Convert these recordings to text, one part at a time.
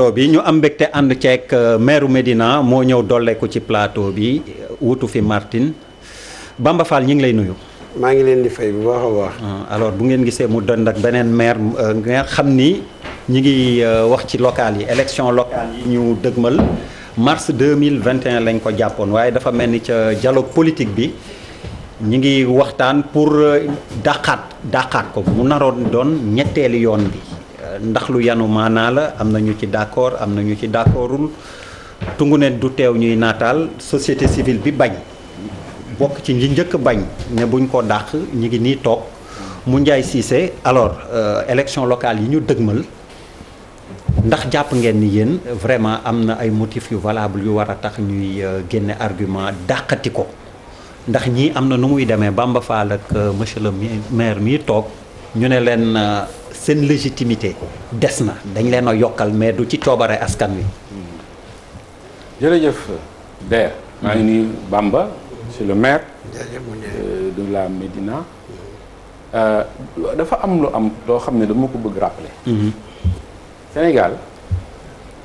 bi ñu am mbégte ànd ceeg maire Médina moo ñëw dolleeku ci plateau bi wutu fi Martine Bamba Fall ñu ngi lay nuyu. maa ngi leen di fay bu baax a baax. alors bu ngeen gisee mu dënd ak beneen maire nga xam ni ñi ngi wax ci local yi élection locale yi ñu dëgmal mars 2021 lañ ko jàppoon waaye dafa mel ni ca dialogue politique bi ñi ngi waxtaan pour dàqaat ko mu naroon doon ñetteeli yoon bi. ndax lu yanu maanaa la am na ñu ci d'accord am na ñu ci d'accordul tungu ne du teew ñuy naataal société civile bi bañ bokk ci ñi njëkk bañ ne buñ ko dàq ñi ngi nii toog mu Ndiaye Cissé alors élection locale yi ñu dëgmal ndax jàpp ngeen ni yéen vraiment am na ay motifs yu valable yu war a tax ñuy génne argument dàqati ko ndax ñii am na nu muy demee Bamba Fall ak monsieur le maire mii toog ñu ne leen seen légitimité des na dañ leen a yokkal mais du ci coobare askan wi. jërëjëf Der. maa ngi nuyu Bamba monsieur le maire. de la Médina. dafa am loo xam ne dama ko bëgg rappeler. Sénégal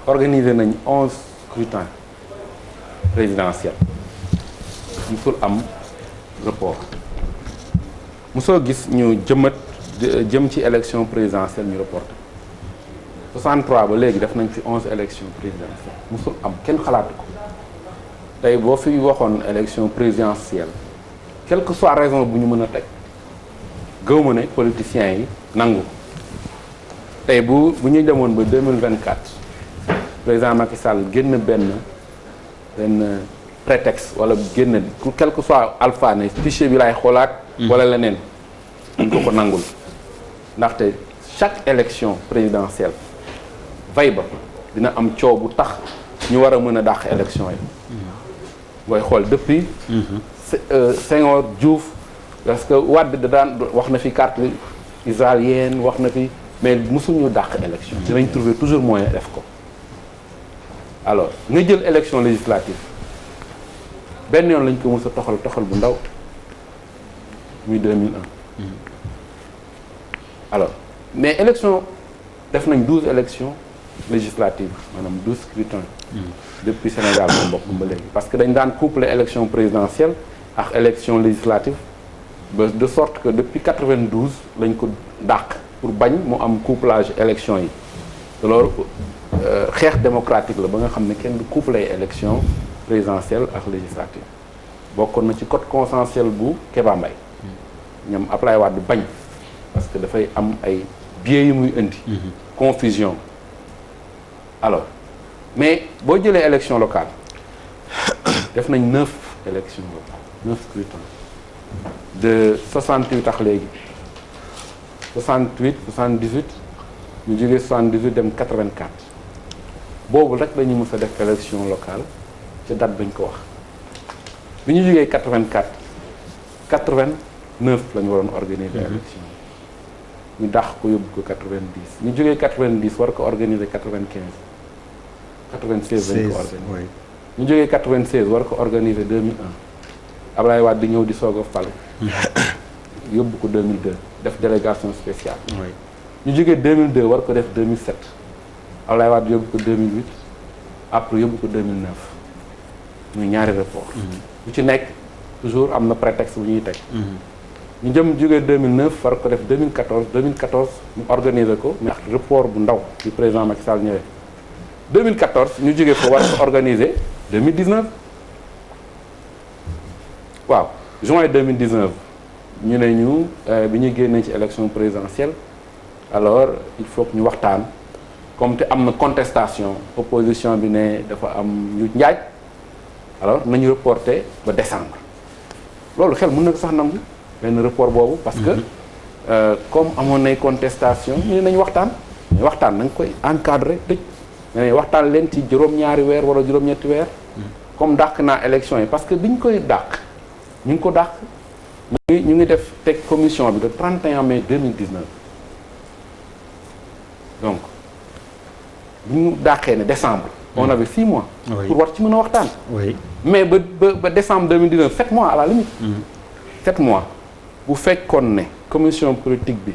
organisé nañ 11 scrutins présidentiels musul am report musoo gis ñu jëm ci élection présidentielle ñu reporté 63 ba léegi def nañ fi 11 élections présidentielles musul am kenn xalaatu ko tey boo fi waxoon élection présidentielle quelle que soit raison bu ñu mën a teg gëw ma ne politiciens yi nangu tey bu ñu demoon ba 2024 président Macky Sall génn benn prétexte wala génn quel que soit alpha ne fichier bi laay xoolaat wala leneen duñ ko nangul ndaxte chaque élection présidentielle vay ba dina am coow bu tax ñu war a mën a dàq élection yi booy xool depuis Senghor Diouf parce que Wade da daan wax na fi carte israélienne wax na fi mais mosuñu dàq élection dinañ trouver toujours moyen def ko alors nga jël élection législative benn yoon lañ ko mos a toxal bu ndaw muy 2001 alors mais élection def nañ 12 élections législatives maanaam 12 scrutins depuis Sénégal moom bokk ba léegi parce que dañ daan coupler élection présidentielle ak élection législative ba de sorte que depuis 92 lañ ko dàq pour bañ mu am couplage élection yi te loolu xeex démocratique la ba nga xam ne kenn du coupler élection présidentielle ak législative bokkoon na ci code consensuel bu Kéba Mbaye ñoom Ablaye Wade bañ parce que dafay am ay biais yu muy indi confusion alors mais boo jëlee élection locale def nañ 9 élections locales 9 scrutins de 68 ak léegi 68 78 ñu jógee 78 dem 84 boobu rek la ñu mës a def élection locale ci date bañ ko wax bi ñu jógee 84 89 la ñu waroon organiser élection ñu dàq ko yóbbu ko 90 ñu jógee 90 war ko organiser 95 96 lañ ko organiser ñu jógee 96 war ko organiser 2001 Ablaye Wade di ñëw di soog a fal yóbbu ko 2002 def délégation spéciale ñu jógee 2002 war ko def 2007 Ablaye Wade yóbbu ko 2008 après yóbbu ko 2009 muy ñaari report bu ci nekk toujours am na prétexte bu ñuy teg ñu jëm jógee 2009 war ko def 2014 ñu organiser ko mais ak report bu ndaw bi président Macky Sall ñëwee 2014 ñu jógee fa war ko organiser 2019 waaw juin 2019 ñu ne ñu bi ñu génnee ci élection présidentielle alors il faut que ñu waxtaan comme te am na contestation opposition bi ne dafa am ñu njaaj alors nañu reporter ba décembre loolu xel mën na ko sax nangu benn report boobu parce que comme amoon nay contestation ñu ne nañu waxtaan mais waxtaan na nga koy encadrer tëj mais waxtaan leen ci juróom-ñaari weer wala juróom-ñetti weer comme dàq naa élection yi parce que biñ koy dàq ñu ngi ko dàq ñu ngi def teg commission bi le 31 mai 2019 donc bu ñu dàqee ne décembre on avait 6 mois pour war ci mën a waxtaan mais ba décembre 2019 7 mois à la limite 7 mois bu fekkoon ne commission politique bi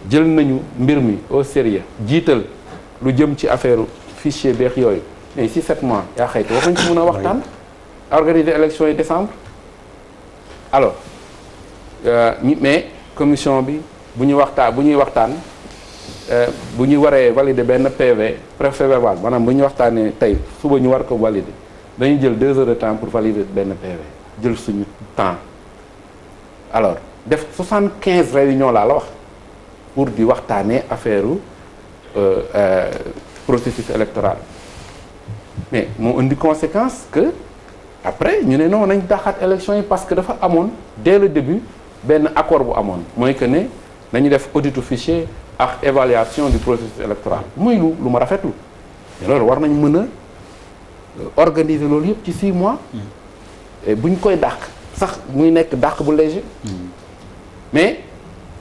jël nañu mbir mi au sérieux jiital lu jëm ci affaire fichier beex yooyu mais si 7 mois yaa xëytu war nañ ci mën a waxtaan organiser élection yi décembre alors mais commission bi bu ñuy waxtaan bu ñu waree valider benn PV procès verbal maanaam bu ñu waxtaanee tey suba ñu war ko valider dañuy jël 2 heures de temps pour valider benn PV jël suñu temps alors def 75 réunions laa la wax pour di waxtaanee affaire processus électoral mais moo indi conséquence que après ñu ne non nañ daxaat élection yi parce que dafa amoon dès le début benn accord bu amoon mooy que ne nañu def auditu fichier ak évaluation du processus électoral muy lu ma rafetlu te loolu war nañ mën a organiser loolu yëpp ci 6 mois et buñ koy dàq sax muy nekk dàq bu léger mais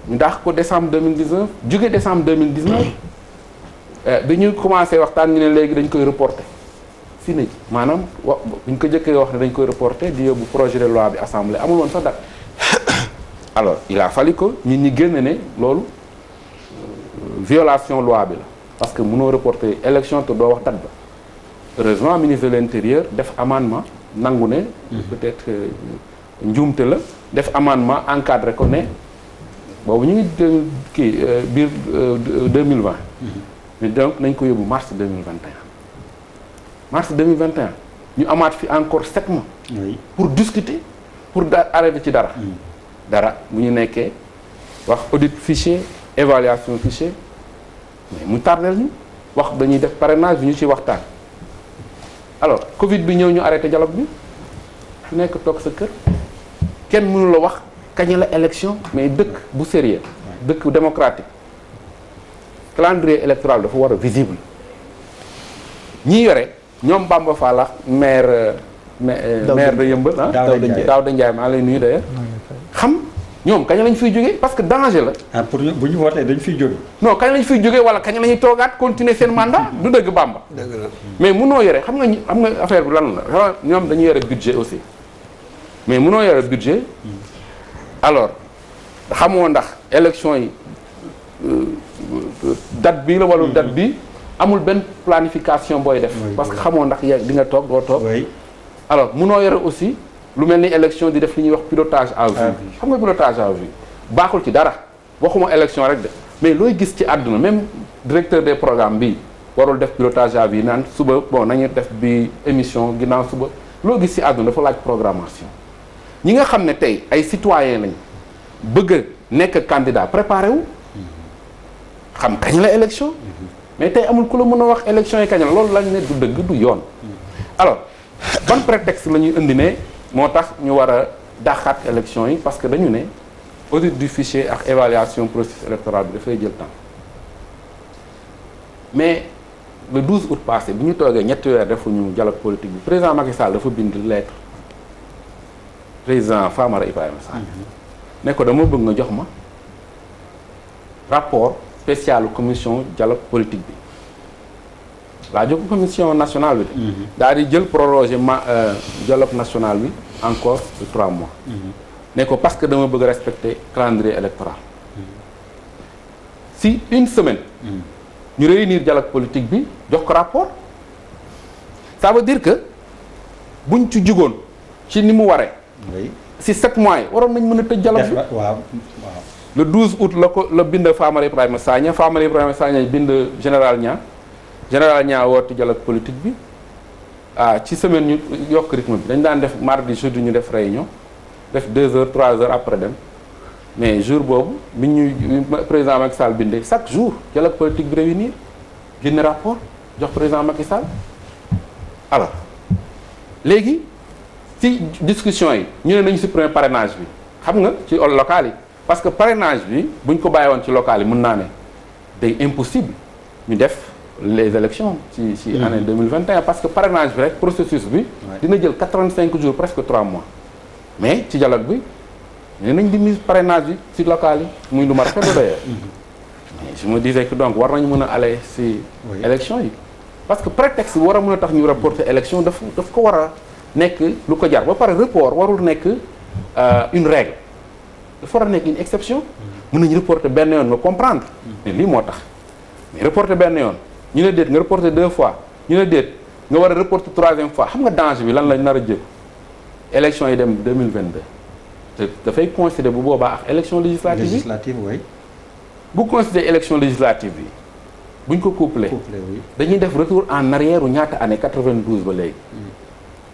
ñu dàq ko décembre 2019 jóge décembre 2019 bi ñu commencé waxtaan ñu ne léegi dañ koy reporter si na maanaam buñ ko jëkkee wax ne dañ koy reporter di yóbbu projet de loi bi assemblée amul woon sax date alors il a fallu que ñi génn ne loolu violation loi bi la parce que mënoo reporter élection te doo wax date ba heureusement ministre de l'intérieur def amendement nangu ne peut-être njuumte la def amendement encadré ko ne boobu ñu ngi biir 2020 mais donc nañ ko yóbbu mars 2021 mars 2021 ñu amaat fi encore 7 mois pour discuter pour arrêter ci dara dara bu ñu nekkee wax audit fichier évaluation fichier mais mu tardel ñu wax dañuy def parrainage bi ñu ci waxtaan alors Covid bi ñëw ñu arrêté dialogue bi su nekk toog sa kër kenn mënu la wax kañ la élection mais dëkk bu sérieux dëkk démocratique calendrier électoral dafa war a visible ñi yore ñoom Bamba Fall ak maire de Yeumbeul Daouda Ndiaye maa lay nuyu d'ailleurs xam ñoom kañ lañ fiy jógee parce que danger la. ah pour bu ñu wootee dañ fiy jóge. non kañ lañ fiy jógee wala kañ la ñuy toogaat continuer seen mandat du dëgg Bamba. dëgg la mais munoo yore xam nga affaire bi lan la ñoom dañuy yore budget aussi mais munoo yore budget alors xamoo ndax élection yi date bii la wala date bi amul benn planification booy def. parce que xamoo ndax di nga toog doo toog. alors munoo yore aussi. lu mel ni élection di def li ñuy wax pilotage à vue xam nga pilotage à vue baaxul ci dara waxuma élection rek de mais looy gis ci àdduna même directeur des programmes bi warul def pilotage à vue naan suba bon nañu def bi émission ginnaaw suba loo gis ci àdduna dafa laaj programmation ñi nga xam ne tey ay citoyen lañ bëgg a nekk candidat préparé wu xam kañ la élection mais tey amul ku la mën a wax élection yi kañ la loolu lañ ne du dëgg du yoon alors ban prétexte la ñuy indi ne moo tax ñu war a dàqaat élection yi parce que dañu ne audit du fichier ak évaluation processus électoral bi dafay jël temps mais le 12 août passé bi ñu toogee ñetti weer defuñu dialogue politique bi président Macky Sall dafa bind lettre président Famara Ibrahima Sagna ne ko dama bëgg nga jox ma rapport spécial commission dialogue politique bi laa jóg commission nationale bi de daal di jël proroger dialogue national bi encore de 3 mois ne ko parce que dama bëgg respecter calendrier électoral si une semaine ñu réunir dialogue politique bi jox ko rapport ça veut dire que buñ ci jugoon ci ni mu waree si 7 mois yi waroon nañ mën a tëj dialogue bi waaw le 12 août la bind Famara Ibrahima Sagna bind général Niang woote dialogue politique bi ci semaine ñu yokk rythme bi dañ daan def mardi jeudi ñu def réunion def 2 heures 3 heures après dem mais jour boobu bi ñuy président Macky Sall bindee chaque jour dialogue politique bi réunir génne rapport jox président Macky Sall alors léegi ci discussion yi ñu ne nañu supprimer parrainage bi xam nga ci local yi parce que parrainage bi buñ ko bàyyi woon ci local yi mën naa ne day impossible ñu def les élections ci année 2021 parce que parrainage bi rek processus bi dina jël 85 jours presque 3 mois mais ci dialogue bi nee nañ di mise parrainage bi ci local yi muy lu ma rafetlu d'ailleurs mais je me disais que donc war nañu mën a aller ci élection yi parce que prétexte bi war a mën a tax ñu reporter élection daf ko war a nekk lu ko jar ba pare report warul nekk une règle dafa war a nekk une exception mën nañu reporter benn yoon nga comprendre mais lii moo tax mais reporter benn yoon ñu ne déet nga reporter 2 fois ñu ne déet nga war a reporter 3e fois xam nga danger bi lan lañ nar a jël élection yi dem 2022 te dafay coïncider bu boobaa ak élection législative yi. législative oui. bu coïncider élection législative bi buñ ko couplé oui. dañuy def retour en arrière u ñaata année 92 ba léegi.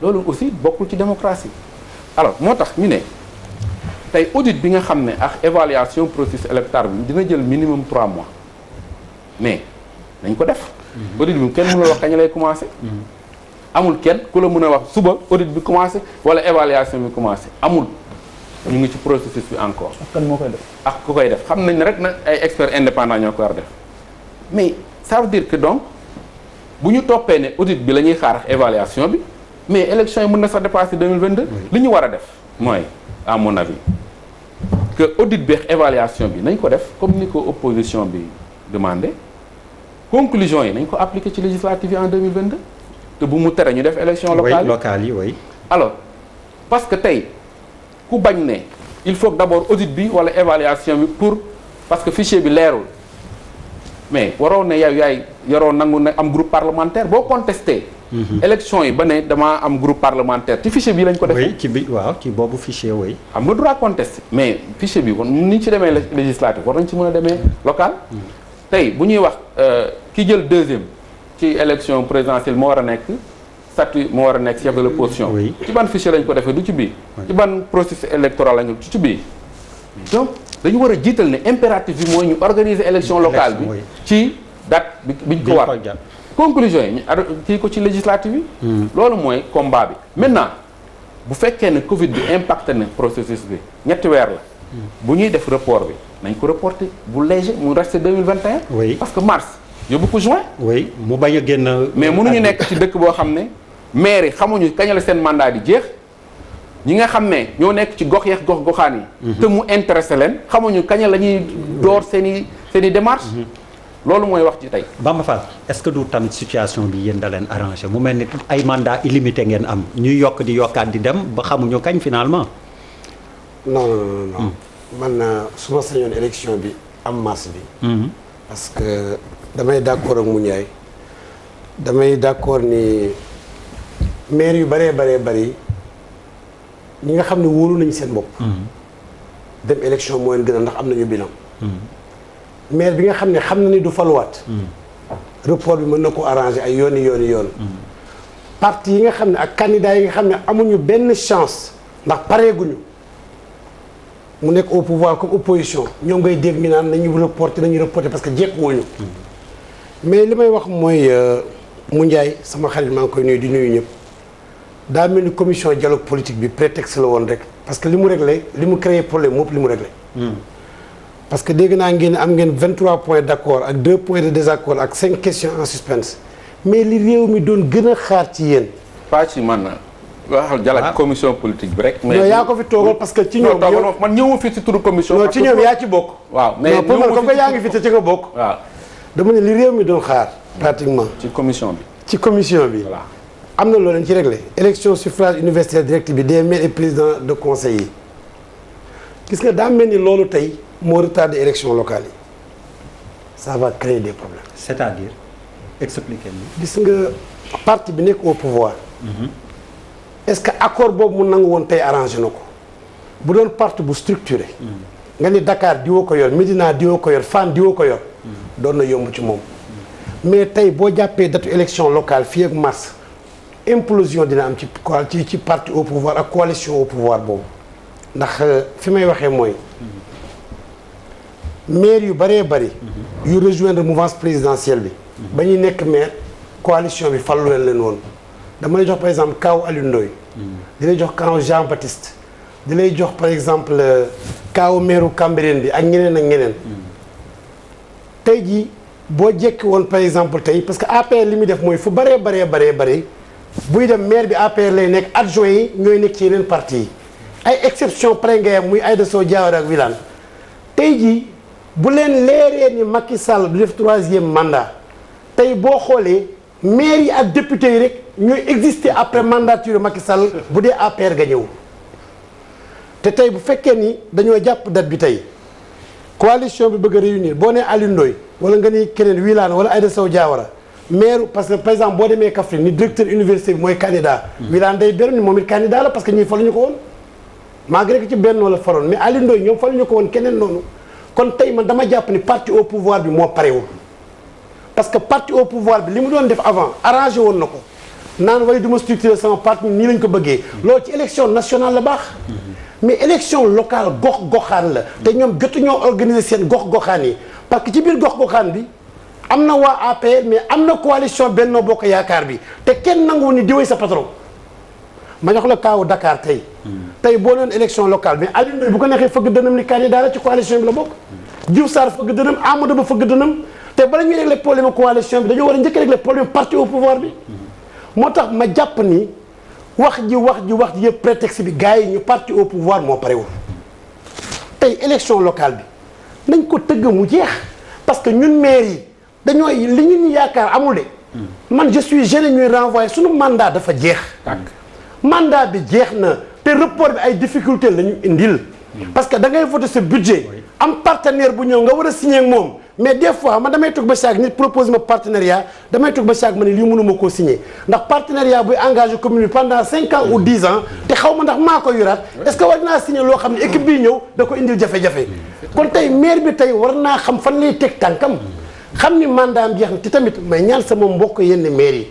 loolu aussi bokkul ci démocratie. alors moo tax ñu ne tey audit bi nga xam ne ak évaluation processus électoral bi dina jël minimum 3 mois mais nañ ko def. audit bi kenn mënul wax kañ lay commencé. amul kenn ku la mën a wax suba audit bi commencé wala évaluation bi commencé amul ñu ngi ci processus bi encore. ak kan moo koy def. ak ku koy def xam nañ ne rek na ay experts indépendants ñoo ko war def mais ça veut dire que donc bu ñu toppee ne audit bi la ñuy xaar ak évaluation bi mais élection yi mën na sax dépasser 2022. li ñu war a def mooy à mon avis que audit bi ak évaluation bi nañ ko def comme ni ko opposition bi demandé conclusion yi nañ ko appliquer ci législative yi en 2022 te bu mu tere ñu def élection locale yi oui. alors parce que tey ku bañ ne il faut que d'abord audit bi wala évaluation bi pour parce que fichier bi leerul mais waroo ne yow yaay yoroo nangu ne am groupe parlementaire boo contesté élection yi ba ne damaa am groupe parlementaire ci fichier bi lañ ko defee. oui ci bi waaw ci boobu fichier oui. am nga droit contester mais fichier bi kon ni ñu ci demee législative war nañ ci mën a demee local. tey bu ñuy wax ki jël 2e ci élection présidentielle moo war a nekk statut moo war a nekk chef de l'opposition. oui ci ban fichier lañ ko defee du ci bii. ci ban processus électoral lañ ko ci bii. donc dañu war a jiital ne impératif bi mooy ñu organiser élection locale bi ci date bi biñ ko war. conclusion yi ñu kii ko ci législative yi. loolu mooy combat bi. maintenant bu fekkee ne Covid bi impacté na processus bi ñetti weer la. bu ñuy def report bi nañ ko reporter bu léger mu resté 2021. oui parce que mars yóbbu ko juin. oui mu bañ a génn. mais mënuñu nekk ci dëkk boo xam ne maire yi xamuñu kañ la seen mandat di jeex ñi nga xam ne ñoo nekk ci gox yeex gox goxaan yi. te mu intéressé leen xamuñu kañ la ñuy door seen i démarche. loolu mooy wax ci tey. Bamba Fall est-ce que du tamit situation bi yéen da leen arrangé mu mel ni ay mandat illimité ngeen am ñuy yokk di yokkaat di dem ba xamuñu kañ finalement. non. man su ma sañoon élection bi am masse bi. parce que damay d'accord ak Mouniaye damay d'accord ni maire yu bëree bëri ñi nga xam ne wóolu nañ seen bopp. dem élection moo leen gën a ndax am nañu bilan. maire bi nga xam ne xam na ni du faluwaat. report bi mën na ko arranger ay yoon. parti yi nga xam ne ak candidat yi nga xam ne amuñu benn chance ndax pareeguñu. mu nekk au pouvoir comme opposition ñoom ngay dégg ñu naan nañu reporter parce que jekkuwuñu mais li may wax mooy mu Ndiaye sama xarit maa ngi koy nuyu di nuyu ñëpp daa mel ni commission dialogue politique bi prétexte la woon rek parce que li mu réglé li mu créé problème moom li mu réglé. parce que dégg naa ngeen am ngeen 23 points d'accord ak 2 points de désaccord ak 5 questions en suspense mais li réew mi doon gën a xaar ci yéen. pas ci man waxal dialogue commission politique bi rek. mais yaa ko fi toogal parce que ci ñoom man ñëwuma fi ci turu commission. non ci ñoom yaa ci bokk. waaw mais non pour man comme que yaa ngi fi te ci nga bokk. waaw dama ne li réew mi doon xaar. pratiquement ci commission bi. ci commission bi. voilà am na loo leen ci réglé. élection suffrage universel direct bi des maires et présidents de conseil yi gis nga daa mel ni loolu tey moo retardé élection locale yi ça va créer des problèmes. c'est-à-dire expliquez-nous. gis nga parti bi nekk au pouvoir. est-ce que accord boobu mu nangu woon tey arrangé na ko bu doon parti bu structuré. nga ni Dakar diwoo ko yor Médina diwoo ko yor Fann diwoo ko yor. doon na yomb ci moom. mais tey boo jàppee datu élection locale fii ak mars implosion dina am ci parti au pouvoir ak coalition au pouvoir boobu ndax fi may waxee mooy maire yu bëree bëri. yu rejoindre mouvance présidentielle bi. ba ñuy nekk maire coalition bi fallu leen woon. dama lay jox par exemple kaaw Alioune Ndoye di lay jox kaaw Jean Baptiste di lay jox par exemple kaaw meeru Cambérène bi ak ñeneen tey jii boo jekki woon par exemple tey parce que APR li muy def mooy fu bëree buy dem maire bi APR lay nekk adjoint yi ñooy nekk ci yeneen parti yi ay exception près ngay am muy Aïda Sow Diawara ak Wilane tey jii bu leen leeree ni Macky Sall du def 3e mandat tey boo xoolee maire yi ak député yi rek ñooy exister après mandature Macky Sall bu dee APR ga ñëw te tey bu fekkee ni dañoo jàpp date bi tey coalition bi bëgg a réunir boo nee Alioune Ndoye wala nga ni keneen Wilane wala Aïda Sow Diawara maire parce que par exemple boo demee Kaffrine ni directeur université bi mooy candidat. Wilane Ndeye Bérou ni moom it candidat la parce que ñii faluñu ko woon. malgré que ci Benno la faroon mais Aliou Ndoye ñoom faluñu ko woon keneen noonu kon tey man dama jàpp ni parti au pouvoir bi moo parewul parce que parti au pouvoir bi li mu doon def avant arrangé woon na ko naan way du ma structuré sama parti nii lañ ko bëggee. loolu ci élection nationale la baax. mais élection locale gox-goxaan la. te ñoom jotu ñoo organiser seen gox-goxaan yi parce que ci biir gox-goxaan bi am na waa APR mais am na coalition Benno Bokk Yaakaar bi te kenn nanguwu ni diwee sa patron. ma jox la kaawu Dakar tey. tey boo doon élection locale mais Aliou Ndoye bu ko neexee fëgg dënam ni candidat la ci coalition bi la bokk. Diouf Sarr fëgg dënam Amadou Ba fëgg dënam te bala ñuy régler problème coalition bi dañoo war a njëkk a régler problème parti au pouvoir bi. moo tax ma jàpp ni wax ji yëpp prétexte bi gars yi ñu parti au pouvoir moo parewul tey élection locale bi nañ ko tëgg mu jeex parce que ñun maire yi dañoo li ñu yaakaar amul de. man je suis gêné ñuy renvoyer suñu mandat dafa jeex. mandat bi jeex na te report bi ay difficulté la ñu indil. parce que da ngay voter ce budget. am partenaire bu ñëw nga war a signer ak moom mais des fois man damay toog ba chaque nit propose ma partenariat damay toog ba chaque ma ne lii mënuma koo signer ndax partenariat buy engagé commune bi pendant 5 ans ou 10 ans te xaw ma ndax maa ko yoraat est-ce que war naa signer loo xam ne équipe bii ñëw da ko indil jafe-jafe. kon tey maire bi tey war naa xam fan lay teg tànkam xam ni mandat am jeex na te tamit may ñaan sama mbokk yenn maire yi.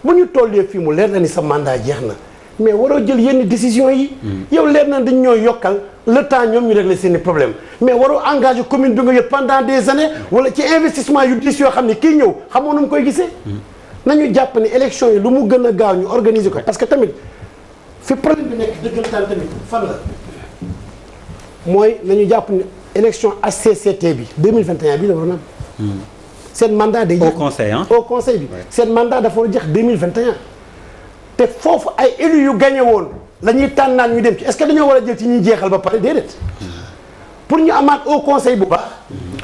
bu ñu tollee fii mu leer na ni sa mandat jeex na. mais waroo jël yenn décision yi. yow leer na dañ ñoo yokkal le temps ñoom ñu régler seeni problème mais waroo engagé commune bi nga yor pendant des années wala ci investissement yu diis yoo xam ne kii ñëw xamoo nu mu koy gisee. nañu jàpp ni élection yi lu mu gën a gaaw ñu organiser ko parce que tamit fi problème bi nekk dëggantaan tamit fan la mooy nañu jàpp ni élection HCCT bi 2021 bi la war na am. seen mandat day. au conseil au conseil bi. seen mandat dafa war a jeex 2021. te foofu ay élus yu gagné woon la ñuy tànnaan ñu dem ci est-ce que dañoo war a jël ci ñuy jeexal ba pare déedéet pour ñu amaat au conseil bu baax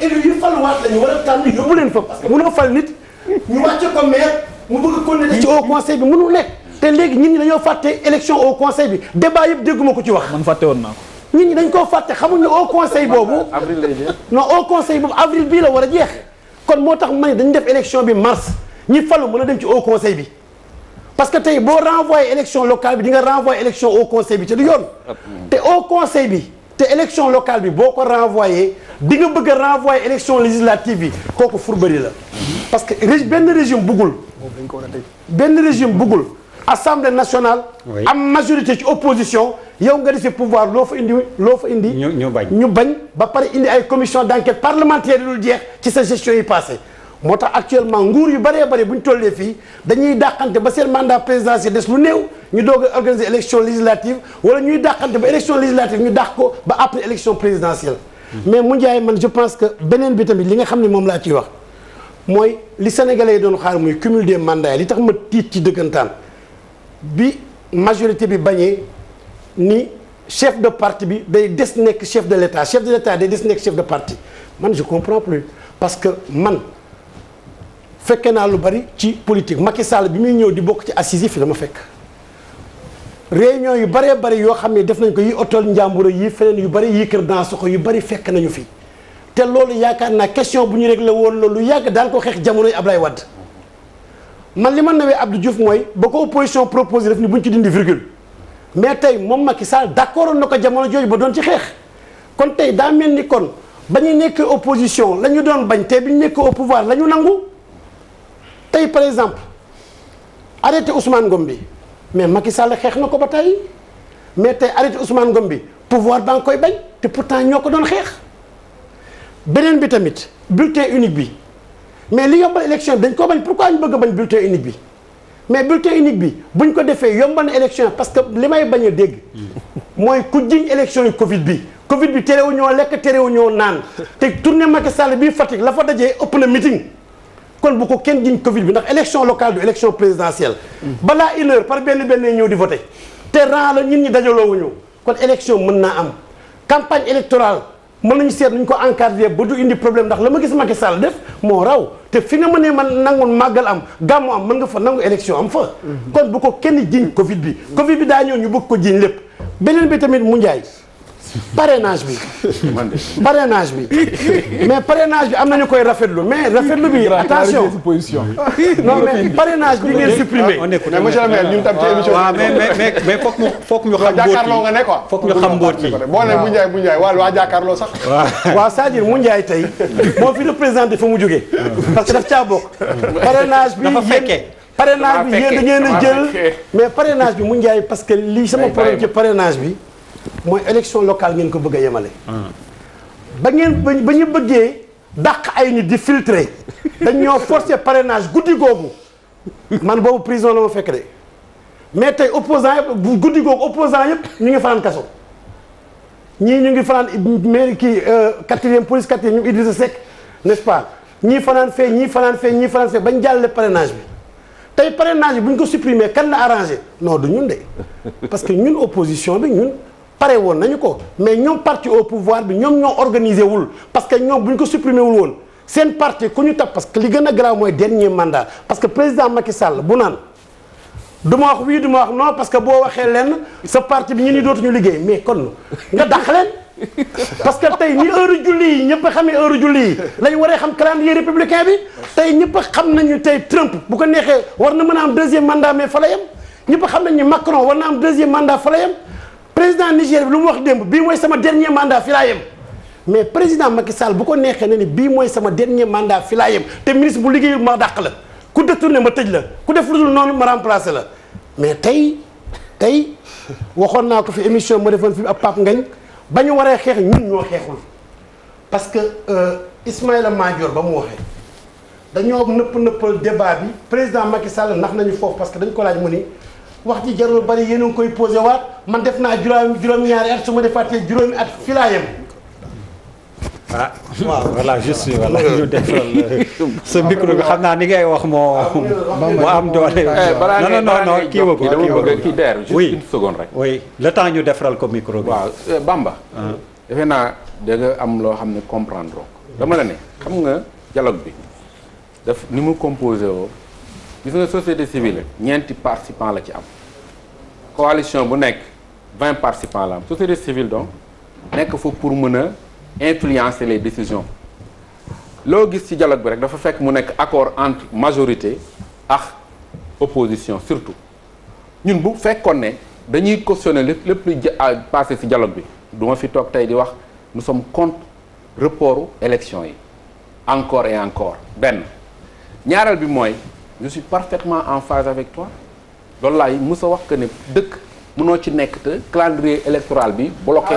élus yu faluwaat la ñu war a tànn yóbbu leen fa parce que mënoo fal nit ñu wàcce ko maire mu bëgg a continuer ci au conseil bi mënul nekk te léegi nit ñi dañoo fàtte élection au conseil bi débat yëpp dégguma ko ci wax. man fàtte woon naa ko. nit ñi dañ koo fàtte xamuñ ne au conseil boobu. avril lay jeex. non au conseil boobu avril bii la war a jeex kon moo tax ma ne dañu def élection bi mars ñi falu mën a dem ci au conseil bi. parce que tey boo renvoyé élection locale bi di nga renvoyé élection au conseil bi te du yoon te au conseil bi te élection locale bi boo ko renvoyé di nga bëgg a renvoyé élection législative bi kooku furbëri la parce que benn régime buggul assemblée nationale am majorité ci opposition yow nga dese pouvoir loo fa indi ñu bañ ba pare indi ay commission d'enquête parlementaire yi dul jeex ci sa gestion yi passé moo tax actuellement nguur yu bëree bëri bu ñu tollee fii dañuy dàqante ba seen mandat présidentiel des lu néew ñu doog a organiser élection législative wala ñuy dàqante ba élection législative ñu dàq ko ba après élection présidentielle. mais mu njaay man je pense que beneen bi tamit li nga xam ne moom laa ciy wax mooy li sénégalais yi doon xaar muy cumul des mandats li tax ma tiit ci dëggantaan bi majorité bi bañee ni chef de parti bi day des nekk chef de l'état day des nekk chef de parti man je comprends plus parce que man. fekkee naa lu bari ci politique Macky Sall bi muy ñëw di bokk ci assises yi fi dama fekk réunion yu bëree bëri yoo xam ne def nañ ko yi hôtel Njàmbur yi feneen yu bëri yi kër Dansokho yu bëri fekk nañu fi te loolu yaakaar naa question bu ñu réglé woon loolu lu yàgg daan ko xeex jamonoy Ablaye Wade man li ma nawee Abdou Diouf mooy ba ko opposition proposé def ni buñ ci dindi virgule mais tey moom Macky Sall d'accord na ko jamono jooju ba doon ci xeex kon tey daa mel ni kon ba ñu nekk opposition la ñu doon bañ te bi ñu nekk au pouvoir la ñu nangu tey par exemple arrêté Ousmane Ngom bi mais Macky Sall xeex na ko ba tey mais tey arrêté Ousmane Ngom bi pouvoir baa ngi koy bañ te pourtant ñoo ko doon xeex beneen bi tamit bulletin unique bi mais li yombal élection bi dañ ko bañ pourquoi ñu bëgg a bañ bulletin unique bi mais bulletin unique bi buñ ko defee yombal na élection parce que li may bañ a dégg mooy ku jiñ élection yi Covid bi terewu ñoo lekk terewu ñoo naan te tournée Macky Sall bii Fatick la fa dajee ëpp na meeting. kon bu ko kenn jiñ Covid bi ndax élection locale du élection présidentielle balaa une heure par benn ñëw di voté te ran la nit ñi dajaloowuñu kon élection mën naa am campagne électorale mën nañu seet nuñ ko encadré ba du indi problème ndax la ma gis Macky Sall def moo raw te fi nga mënee man nangu màggal am gàmmu am mën nga fa nangu élection am fa kon bu ko kenn jiñ Covid bi daa ñëw ñu bëgg ko jiñ lépp beneen bi tamit mu njaay parrainage bi. parrainage bi mais parrainage bi am nañu koy rafetlu mais rafetlu bi attention non mais parrainage bi ngeen supprimer. mais monsieur le maire ñun tam ci émission bi. mais foog ñu xam jàkkaarloo nga ne quoi. foog ñu xam mbóot yi. boo nee mu Ndiaye waa jàkkaarloo sax. waaw c'est-à-dire mu Ndiaye tey moo fi représenté fa mu jógee parce que daf caa bokk. parrainage bi dafa fekkee. parrainage bi yéen da ngeen a jël mais parrainage bi mu Ndiaye parce que lii sama problème ci parrainage bi mooy élection locale ngeen ko bëgg a yemale. ba ñu bëggee dàq ay nit di filtrer dañ ñoo forcer parrainage guddi googu man boobu prison la ma fekk de mais tey opposant yëpp bu guddi googu opposant yëpp ñu ngi fanaan kaso ñii ñu ngi fanaan mairie kii 4e police 4e ñu Idrissa Seck n'est-ce pas ñii fanaan fee ñii fanaan fee bañ jàllale parrainage bi. tey parrainage bi bu ñu ko supprimer kan la arrangé non du ñun de parce que ñun opposition bi ñun pare woon nañu ko mais ñoom parti au pouvoir bi ñoom ñoo organisé wul parce que ñoom bu ñu ko supprimer wul woon seen parti ku ñu tab parce que li gën a grave mooy dernier mandat parce que président Macky Sall bu naan du ma wax oui du ma wax non parce que boo waxee lenn sa parti bi ñu ni dootuñu liggéey mais kon nga dàq leen parce que tey ni heure julli yi ñëpp a xamee heure julli yi lañ waree xam calendrier républicain bi tey ñëpp a xam nañu tey Trump bu ko neexee war na mën a am 2e mandat mais fa la yem ñëpp a xam nañu Macron war na am 2e mandat fa la yem président Niger bi lu mu wax démb bii mooy sama dernier mandat fi laa yem mais président Macky Sall bu ko neexee ne ni bii mooy sama dernier mandat fi laa yem te ministre bu liggéeyul ma dàq la ku détourné ma tëj la ku def lu dul noonu ma remplacé la mais tey waxoon naa ko fi émission ma defoon fi ab Pape Ngagne ba ñu waree xeex ñun ñoo xeexul parce que Ismaïla Madior ba mu waxee dañoo nëppal débat bi président Macky Sall ndax nañu foofu parce que dañ ko laaj mu ni wax ji jarul bari yéen a ngi koy posé waat man def naa juróom-ñaari at su ma defaatee juróomi at fi laa yem. ah waaw voilà juste voilà ñu defal sa micro bi xam naa ni ngay wax moo am doole. non kii woo ko dama bëgg kii der juste une seconde rek. oui le temps ñu defaral ko micro bi. waaw Bamba. defe naa da nga am loo xam ne comprendre dama la ne xam nga dialogue bi daf ni mu composé woo gis nga société civile ñeenti participants la ci am coalition bu nekk 20 participants la am société civile donc nekk fa pour mën a influencer les décisions loo gis ci dialogue bi rek dafa fekk mu nekk accord entre majorité ak opposition surtout ñun bu fekkoon ne dañuy cautionner lépp luy passé ci dialogue bi du ma fi toog tey di wax nous sommes contre reportu élection yi encore et encore benn ñaareel bi mooy je suis parfaitement en phase avec toi loolu laay mës a wax que ne dëkk mënoo ci nekk te calendrier électoral bi bloqué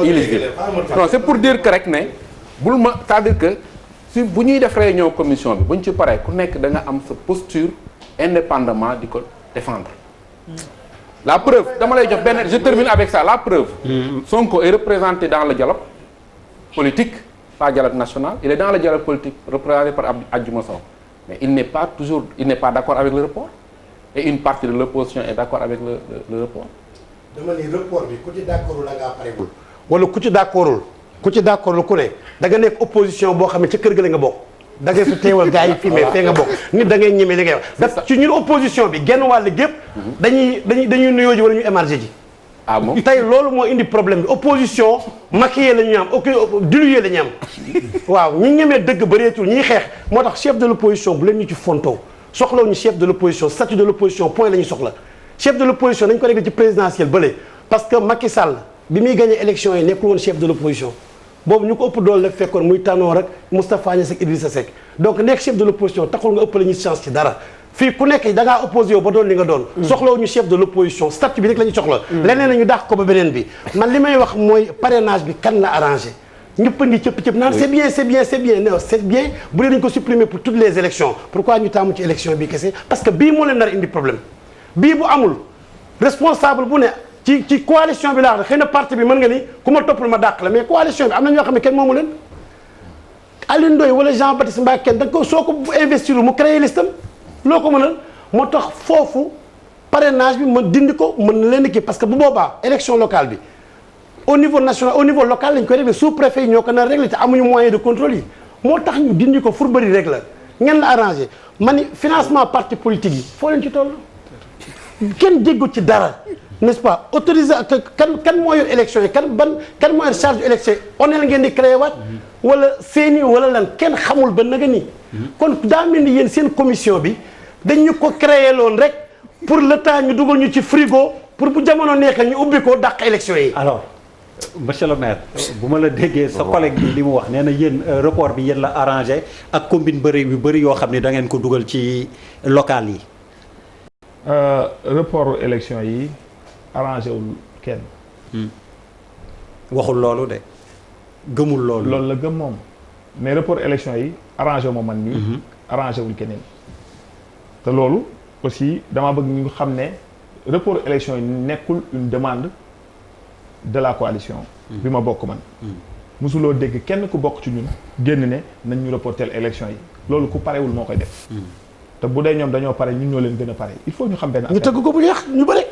illisible non c'est pour dire que rek ne bul ma c'est-à-dire que si bu ñuy def réunion commission bi bu ñu ci paree ku nekk da nga am sa posture indépendamment di ko défendre la preuve dama lay jox benn je termine avec ça la preuve Sonko est représenté dans le dialogue politique pas dialogue national il est dans le dialogue politique représenté par Adjuma Sow mais il n'est pas d'accord avec le report et une partie de l'opposition est d'accord avec le report. dama ni report bi ku ci d'accordul la ngaa pareegul. wala ku ci d'accordul ku ne da nga nekk opposition boo xam ne ca kër ga la nga bokk. da ngay fi teewal gars yi fii mais fee nga bokk nit da ngay ñeme li ngay wax. daf ci ñun opposition bi genn wàll gépp dañuy nuyoo ji wala ñu émarger ji. ah bon tey loolu moo indi problème bi opposition maquillée la ñu am diluée la ñu am waaw ñi ñemee dëgg bëreetul ñiy xeex moo tax chef de l'opposition bu leen ñu ci fontoo soxlawu ñu chef de l'opposition statut de l'opposition point la ñu soxla chef de l'opposition dañ ko réglé ci présidentielle bële parce que Macky Sall bi muy gagné élection yi nekkul woon chef de l'opposition boobu ñu ko ëpp doole la fekkoon muy Tanor rek Moustapha Niasse ak Idrissa Seck donc nekk chef de l'opposition taxul nga ëpp la ñu chance ci dara fii ku nekk da ngaa opposé yow ba doon li nga doon soxlawu ñu chef de l'opposition statut bi rek la ñu soxla leneen nañu dàq ko ba beneen bi man li may wax mooy parrainage bi kan la arrangé ñëpp a ngi cëpp naan c'est bien non c'est bien bu dee dañu ko supprimer pour toutes les élections pourquoi ñu taamu ci élection bi kese parce que bii moo leen nar indi problème bii bu amul responsable bu ne ci coalition bi laa wax xëy na parti bi mën nga ni ku ma toppal ma dàq la mais coalition bi am na ñoo xam ne kenn moomu leen Alioune Ndoye wala Jean Baptiste Mbaye kenn da nga ko soo ko investir mu créer listam loo ko mënal moo tax foofu parrainage bi ma dindi ko mën na leen kii parce que bu boobaa élection locale bi au niveau national au niveau local lañ koy réglé sous-préfet yi ñoo ko nar réglé te amuñu moyen de contrôle yi moo tax ñu dindi ko fourberie rek la ñan la arrangé ma ni financement parti politique yi foo leen ci toll kenn déggu ci dara n'est-ce pas autorisé kan moo yor élection yi kan moo yor charge élection yi onel ngeen di créé waat wala seeni wala lan kenn xamul ba naga ni kon daa mel ni yéen seen commission bi dañu ko créé loon rek pour le temps ñu dugal ñu ci frigo pour bu jamono neexee ñu ubbi ko dàq élection yi. alors monsieur le maire bu ma la déggee sa collègue bi li mu wax nee na yéen report bi yéen la arrangé ak combine yu bëri yoo xam ne da ngeen ko dugal ci local yi. report élection yi arrangé wul kenn. waxul loolu de gëmul loolu. loolu la gëm moom mais report élection yi arrangé wu ma man nii. arrangé wul keneen. te loolu aussi dama bëgg ñu xam ne report élection yi nekkul une demande de la coalition. bi ma bokk man. mosuloo dégg kenn ku bokk ci ñun génn ne nañ ñu reporter élection yi loolu ku parewul moo koy def. te bu dee ñoom dañoo pare ñun ñoo leen gën a pare il faut ñu xam benn affaire. ñu tëgg ko bu yeex ñu bëri.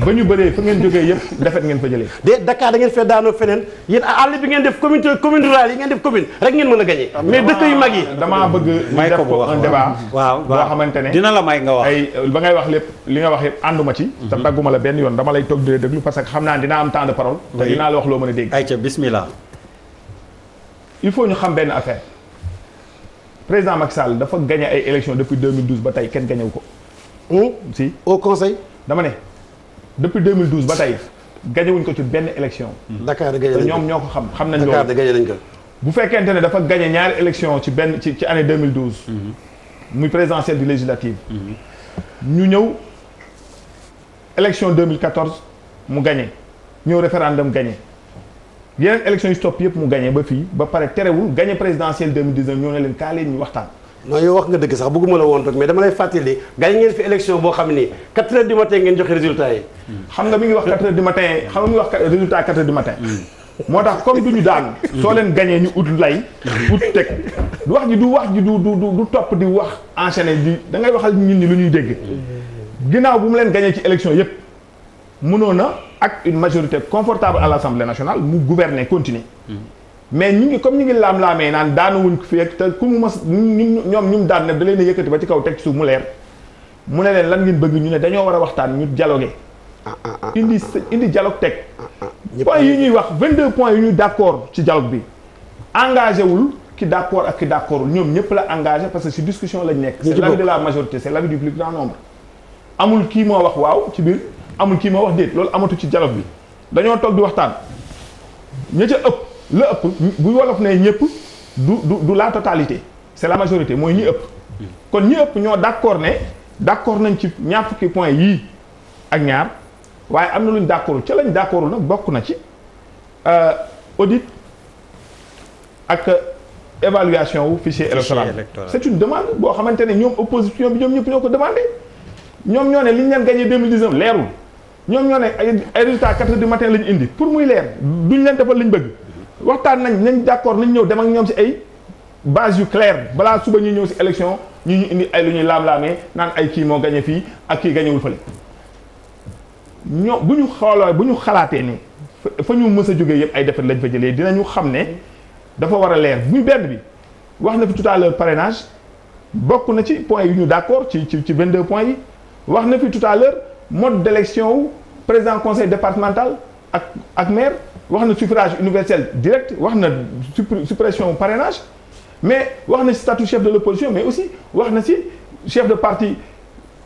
ba ñu bëree fa ngeen jógee yëpp defet ngeen fa jëlee. de Dakar da ngeen fee daanoo feneen yéen àll bi ngeen def commune rurale yi ngeen def commune rek ngeen mën a gagné. mais dëkk yu mag yi. damaa bëgg ñu def ko un débat. waaw boo xamante ne dina la may nga wax. ay ba ngay wax lépp li nga wax yëpp ànduma ci. te dagguma la benn yoon dama lay toog di déglu parce que xam naa dinaa am temps de parole. te dinaa la wax loo mën a dégg. ayca bismillah. il faut ñu xam benn affaire président Macky Sall dafa gagné ay élections depuis 2012 ba tey kenn gagné wu ko. si au conseil. dama ne depuis 2012 ba tey gagné wuñ ko ci benn élection. Dakar gagné nañ ko te ñoom ñoo ko xam nañ loolu. Dakar gagné nañ ko. bu fekkente ne dafa gagné ñaari élection ci benn ci année 2012. muy présidentielle di législative. ñu ñëw élection 2014 mu gagné ñëw référendum gagné. yeneen élection yu stop yëpp mu gagné ba fii ba pare terewul gagné présidentielle 2019 ñoo ne leen kaa leen ñu waxtaan. non yow wax nga dëgg sax bëgguma la woon toog mais dama lay fàttali gagné ngeen fi élection boo xam ni 4 heures du matin ngeen joxe résultat yi. xam nga mi ngi wax 4 heures du matin xam nga mi ngi wax résultat 4 heures du matin. moo tax comme du ñu daan. soo leen gagné ñu ut lay. ut teg wax ji du topp di wax enchaîné di da ngay waxal ñun ñi lu ñuy dégg. ginnaaw bu mu leen gagné ci élection yëpp mënoon na. ak une majorité confortable à l'Assemblée nationale mu gouverner continuer mais ñu ngi comme ñu ngi laam-laamee naan daanuwuñ ko fi ak te ku mu mas ñoom ñu daan ne da leen a yëkkati ba ci kaw teg ci suuf mu leer mu ne leen lan ngeen bëgg ñu ne dañoo war a waxtaan ñu dialoguer indi dialogue teg points yi ñuy wax 22 points yu ñuy d'accord ci dialogue bi engagé wul ki d'accord ak ki d'accordul ñoom ñëpp la engagé parce que ci discussion lañ nekk c'est l'avis de la majorité c'est l'avis du plus grand nombre amul kii moo wax waaw ci biir amul kii ma wax déet loolu amatu ci dialogue bi dañoo toog di waxtaan ña ca ëpp la ëpp bu wolof ne ñëpp du la totalité c'est la majorité mooy ñi ëpp kon ñi ëpp ñoo d'accord nañ ci ñaar fukki point yii ak ñaar waaye am na luñ d'accordul ca lañ d'accordul nag bokk na ci audit ak évaluation wu fichier électoral c'est une demande boo xamante ne ñoom opposition bi ñoom ñëpp ñoo ko demandé ñoom ñoo ne li ñu leen gagné 2019 leerul ñoom ñoo ne ay résultats 4 heures du matin lañu indi pour muy leer duñ leen defal liñ bëgg waxtaan nañ d'accord nañ ñëw dem ak ñoom ci ay base yu claire balaa suba ñuy ñëw ci élection ñu indi ay lu ñuy laam-laamee naan ay kii moo gagné fii ak kii gagnéwul fële ñoo bu ñu xalaatee ne fa ñu mës a jógee yëpp ay defet lañ fa jëlee dinañu xam ne dafa war a leer muy benn bi wax na fi tout à l'heure parrainage bokk na ci points yu ñu d'accord ci 22 points yi wax na fi tout à l'heure mode d'élection wu président conseil départemental ak maire wax na suffrage universel direct wax na suppression parrainage mais wax na ci statut chef de l'opposition mais aussi wax na ci chef de parti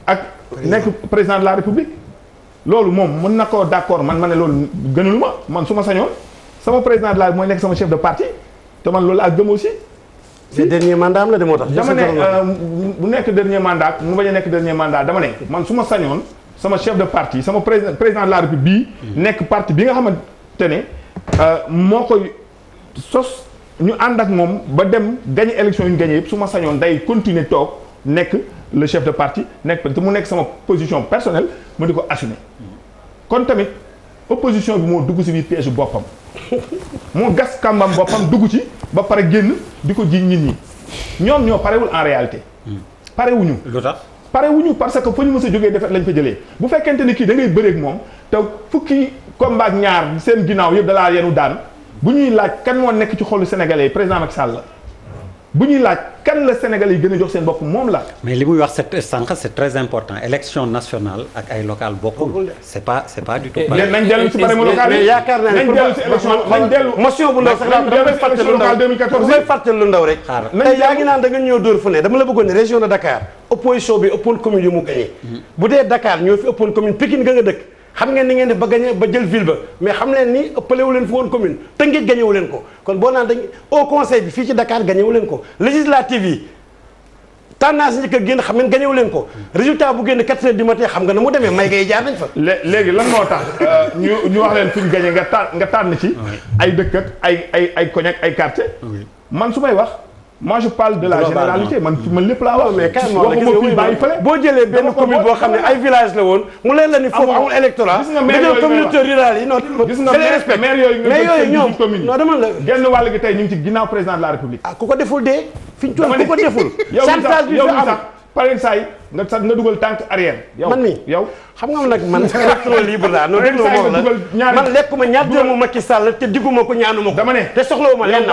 ak nekk président de la république loolu moom mën na ko d'accord man ma ne loolu gënalu ma man su ma sañoon sama président de la mooy nekk sama chef de parti te man loolu ak gëm aussi. si dernier mandat am la de moo tax. dama ne bu nekk dernier mandat mu bañ a nekk dernier mandat dama ne man su ma sañoon sama chef de parti sama président de la république bii. nekk parti bi nga xamante ne moo koy sos ñu ànd ak moom ba dem gagner élection yu ñu gagner yëpp su ma sañoon day continuer toog nekk le chef de parti nekk te mu nekk sama position personnelle ma di ko assumer kon tamit opposition bi moo dugg ci biir piège boppam. moo gas kàmbam boppam dugg ci ba pare génn di ko jiñ nit ñi ñoom ñoo parewul en réalité parewuñu lu tax parewuñu parce que fa ñu mës a jógee defet lañ fa jëlee bu fekkente ni kii da ngay bëreeg moom te fukki combat ak ñaar seen ginnaaw yëpp dalaa yenu daan bu ñuy laaj kan moo nekk ci xolu sénégalais président Macky Sall la bu ñuy laaj kan la Sénégalais yi gën a jox seen bopp moom la. mais li muy wax c'est très important élection nationale ak ay locales bokkul. c'est pas du tout pareil. nañ dellu si barème local yi mais yaakaar naa ne nañ dellu si élection nañ dellu. motion bu ndaw sax damay fàttali lu ndaw rek. tey yaa ngi naan da nga ñëw dóor fu ne dama la bëggoon ne région de Dakar opposition bi ëppoon commune yu mu gagné. bu dee Dakar ñoo fi ëppoon commune Pikine nga dëkk. xam ngeen ni ngeen di ba gagné ba jël ville ba mais xam leen ni ëppalewu leen fi woon commune Tëngéej gagné wu leen ko kon boo naan dañ au conseil bi fii ci Dakar gagné wu leen ko législative yi tendance njëkk a génn xam ngeen gagné wu leen ko résultat bu génn 4 heures du matin xam nga na mu demee may ngay jaar nañ fa. léegi lan moo tax ñu wax leen fuñ gagné nga tànn ci ay dëkk ak ay koñ ak ay quartier man su may wax. moi je parle de la généralité man lépp laa wax. mais carrément boo jëlee benn commune boo xam ne ay village la woon mu leen la ni foofu amul électorat. gis nga maire yooyu communauté rurale yi non. gis nga maire yooyu mais yooyu ñoom non dama la. genn wàll gi tey ñu ngi ci ginnaaw président de la république. ah ku ko deful dee. fi ñu toll ku ko deful. yow sax pare saa yi nga dugal tànk arrière. man mi yow xam nga nag man électron libre laa non déglu ma la man lekkuma ñaar dërëmu Macky Sall te digguma ko ñaanuma ko. dama ne te soxlawuma lenn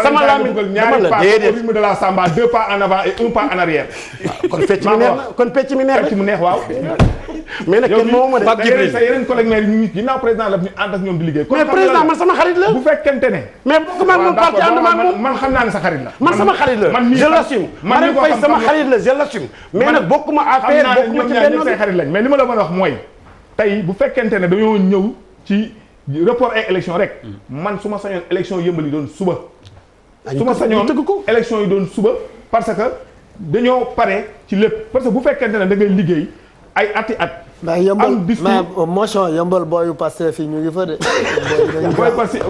sama lami dama la déedéet rythme de la samba 2 pas en avant et 1 pas en arrière. kon pecc mi neex na kon pecc mi neex mu neex waaw. mais nag kenn moo ma de Pape Djibril sa yeneen collègue maire yi ñu ginnaaw président la ñu ànd ak ñoom di liggéey. mais président man sama xarit la. bu fekkente ne. mais comment moom parti ànd ma moom man xam naa ne sa xarit la. man sama xarit la je l'assume. Marème Faye sama xarit la je l'assume. mais nag bokkuma affaire bokkuma ci benn say xarit lañ mais li ma la mën a wax mooy tey bu fekkente ne dañoo ñëw ci report ay élection rek man su ma sañoon élection yëmbal yi doon suba. su ma sañoon élection yi doon suba parce que dañoo pare ci lépp parce que bu fekkente ne da ngay liggéey ay ati at. mais yëmbal mais motion yëmbal booyu Pastef fii ñu ngi fa de. booy Pastef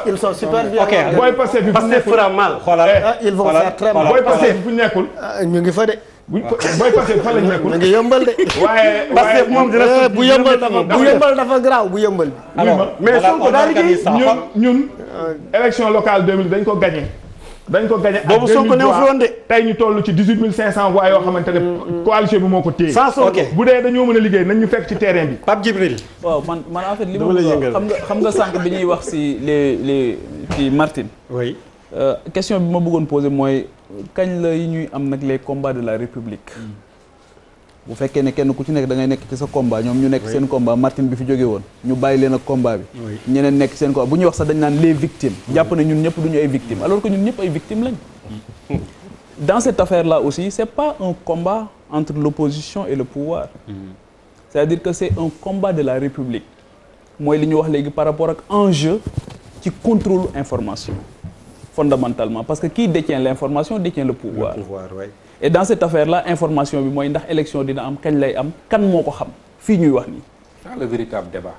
ils sont super bien. ok booy Pastef bi fu Pastef fera mal. ils vont faire très mal. booy Pastef bi fu nekkul. ñu ngi fa de. booy Pastef fan lañ nekkul. ñu ngi yëmbal de. waaye Pastef moom dina bu yëmbal dafa garaaw bu yëmbal bi. alors mais Sonko daal liggéey ñun élection locale 2000 dañ ko gagné. boobu Sonko newu fi woon de. tey ñu toll ci 18500 voix yoo xamante ne coalition bi moo ko téye. sans Sonko bu dee dañoo mën a liggéey nañ ñu fekk ci terrain bi. Pape Djibril. waaw man en fait li ma xam nga sànq bi ñuy wax si les ci Martine. oui. question bi ma bëggoon poser mooy kañ la yi ñuy am nag les combats de la République. bu fekkee ne kenn ku ci nekk da ngay nekk ci sa combat ñoom ñu nekk seen combat Martine bi fi jóge woon ñu bàyyi leen ak combat bi. ñeneen nekk seen combat bu ñuy wax sax dañ naan les victimes. jàpp ne ñun ñëpp duñu ay victimes alors que ñun ñëpp ay victimes lañ. dans cette affaire là aussi c'est pas un combat entre l'opposition et le pouvoir. c'est-à-dire que c'est un combat de la République. mooy li ñu wax léegi par rapport ak enjeu ci contrôle information. fondamentalement parce que qui détient l'information détient le pouvoir. Et dans cette affaire-là information bi mooy ndax élection dina am kañ lay am kan moo ko xam fii ñuy wax nii. c'est le véritable débat.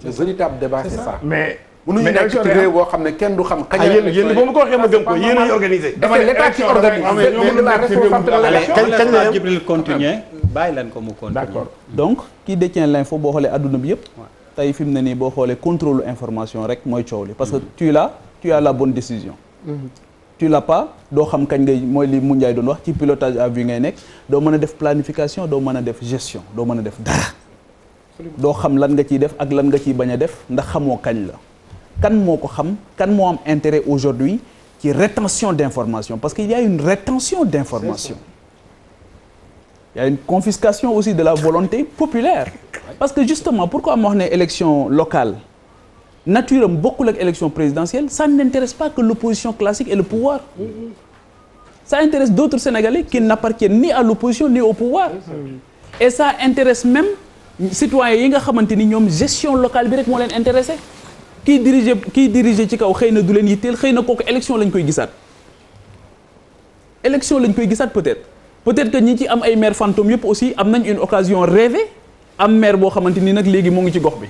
le véritable débat c'est ça. mais mënuñu nekk ci réew boo xam ne kenn du xam. kañ la yéen ba ma ko waxee ma gëm ko yéen a organisé. dafa l'état qui organise mais la responsabilité kañ la Djibril continuer bàyyi leen ko mu continuer. d'accord donc qui détient l'info boo xoolee adduna bi yëpp. tey fi mu ne nii boo xoolee contrôle information rek mooy coow li parce que tu as la bonne décision. tu l'as pas doo xam kañ ngay mooy li mu Ndiaye doon wax ci pilotage à vue ngay nekk doo mën a def planification doo mën a def gestion doo mën a def dara doo xam lan nga ciy def ak lan nga ciy bañ a def ndax xamoo kañ la kan moo ko xam kan moo am intérêt aujourd'hui ci rétention d'information parce qu'il y a une rétention d'information il y a une confiscation aussi de la volonté populaire parce que justement pourquoi ma wax ne élection locale nature am bokkul ak élection présidentielle ça n'intéresse pas que l'opposition classique et le pouvoir ça intéresse d'autres Sénégalais qui n'appartiennent ni à l'opposition ni au pouvoir et ça intéresse même citoyens yi nga xamante ni ñoom gestion locale bi rek moo leen intéressé kiy diriger ci kaw xëy na du leen yitteel xëy na kooku élection lañ koy gisaat peut-être que ñi ci am ay maire fantôme yëpp aussi am nañ une occasion rêvée am maire boo xamante ni nag léegi moo ngi ci gox bi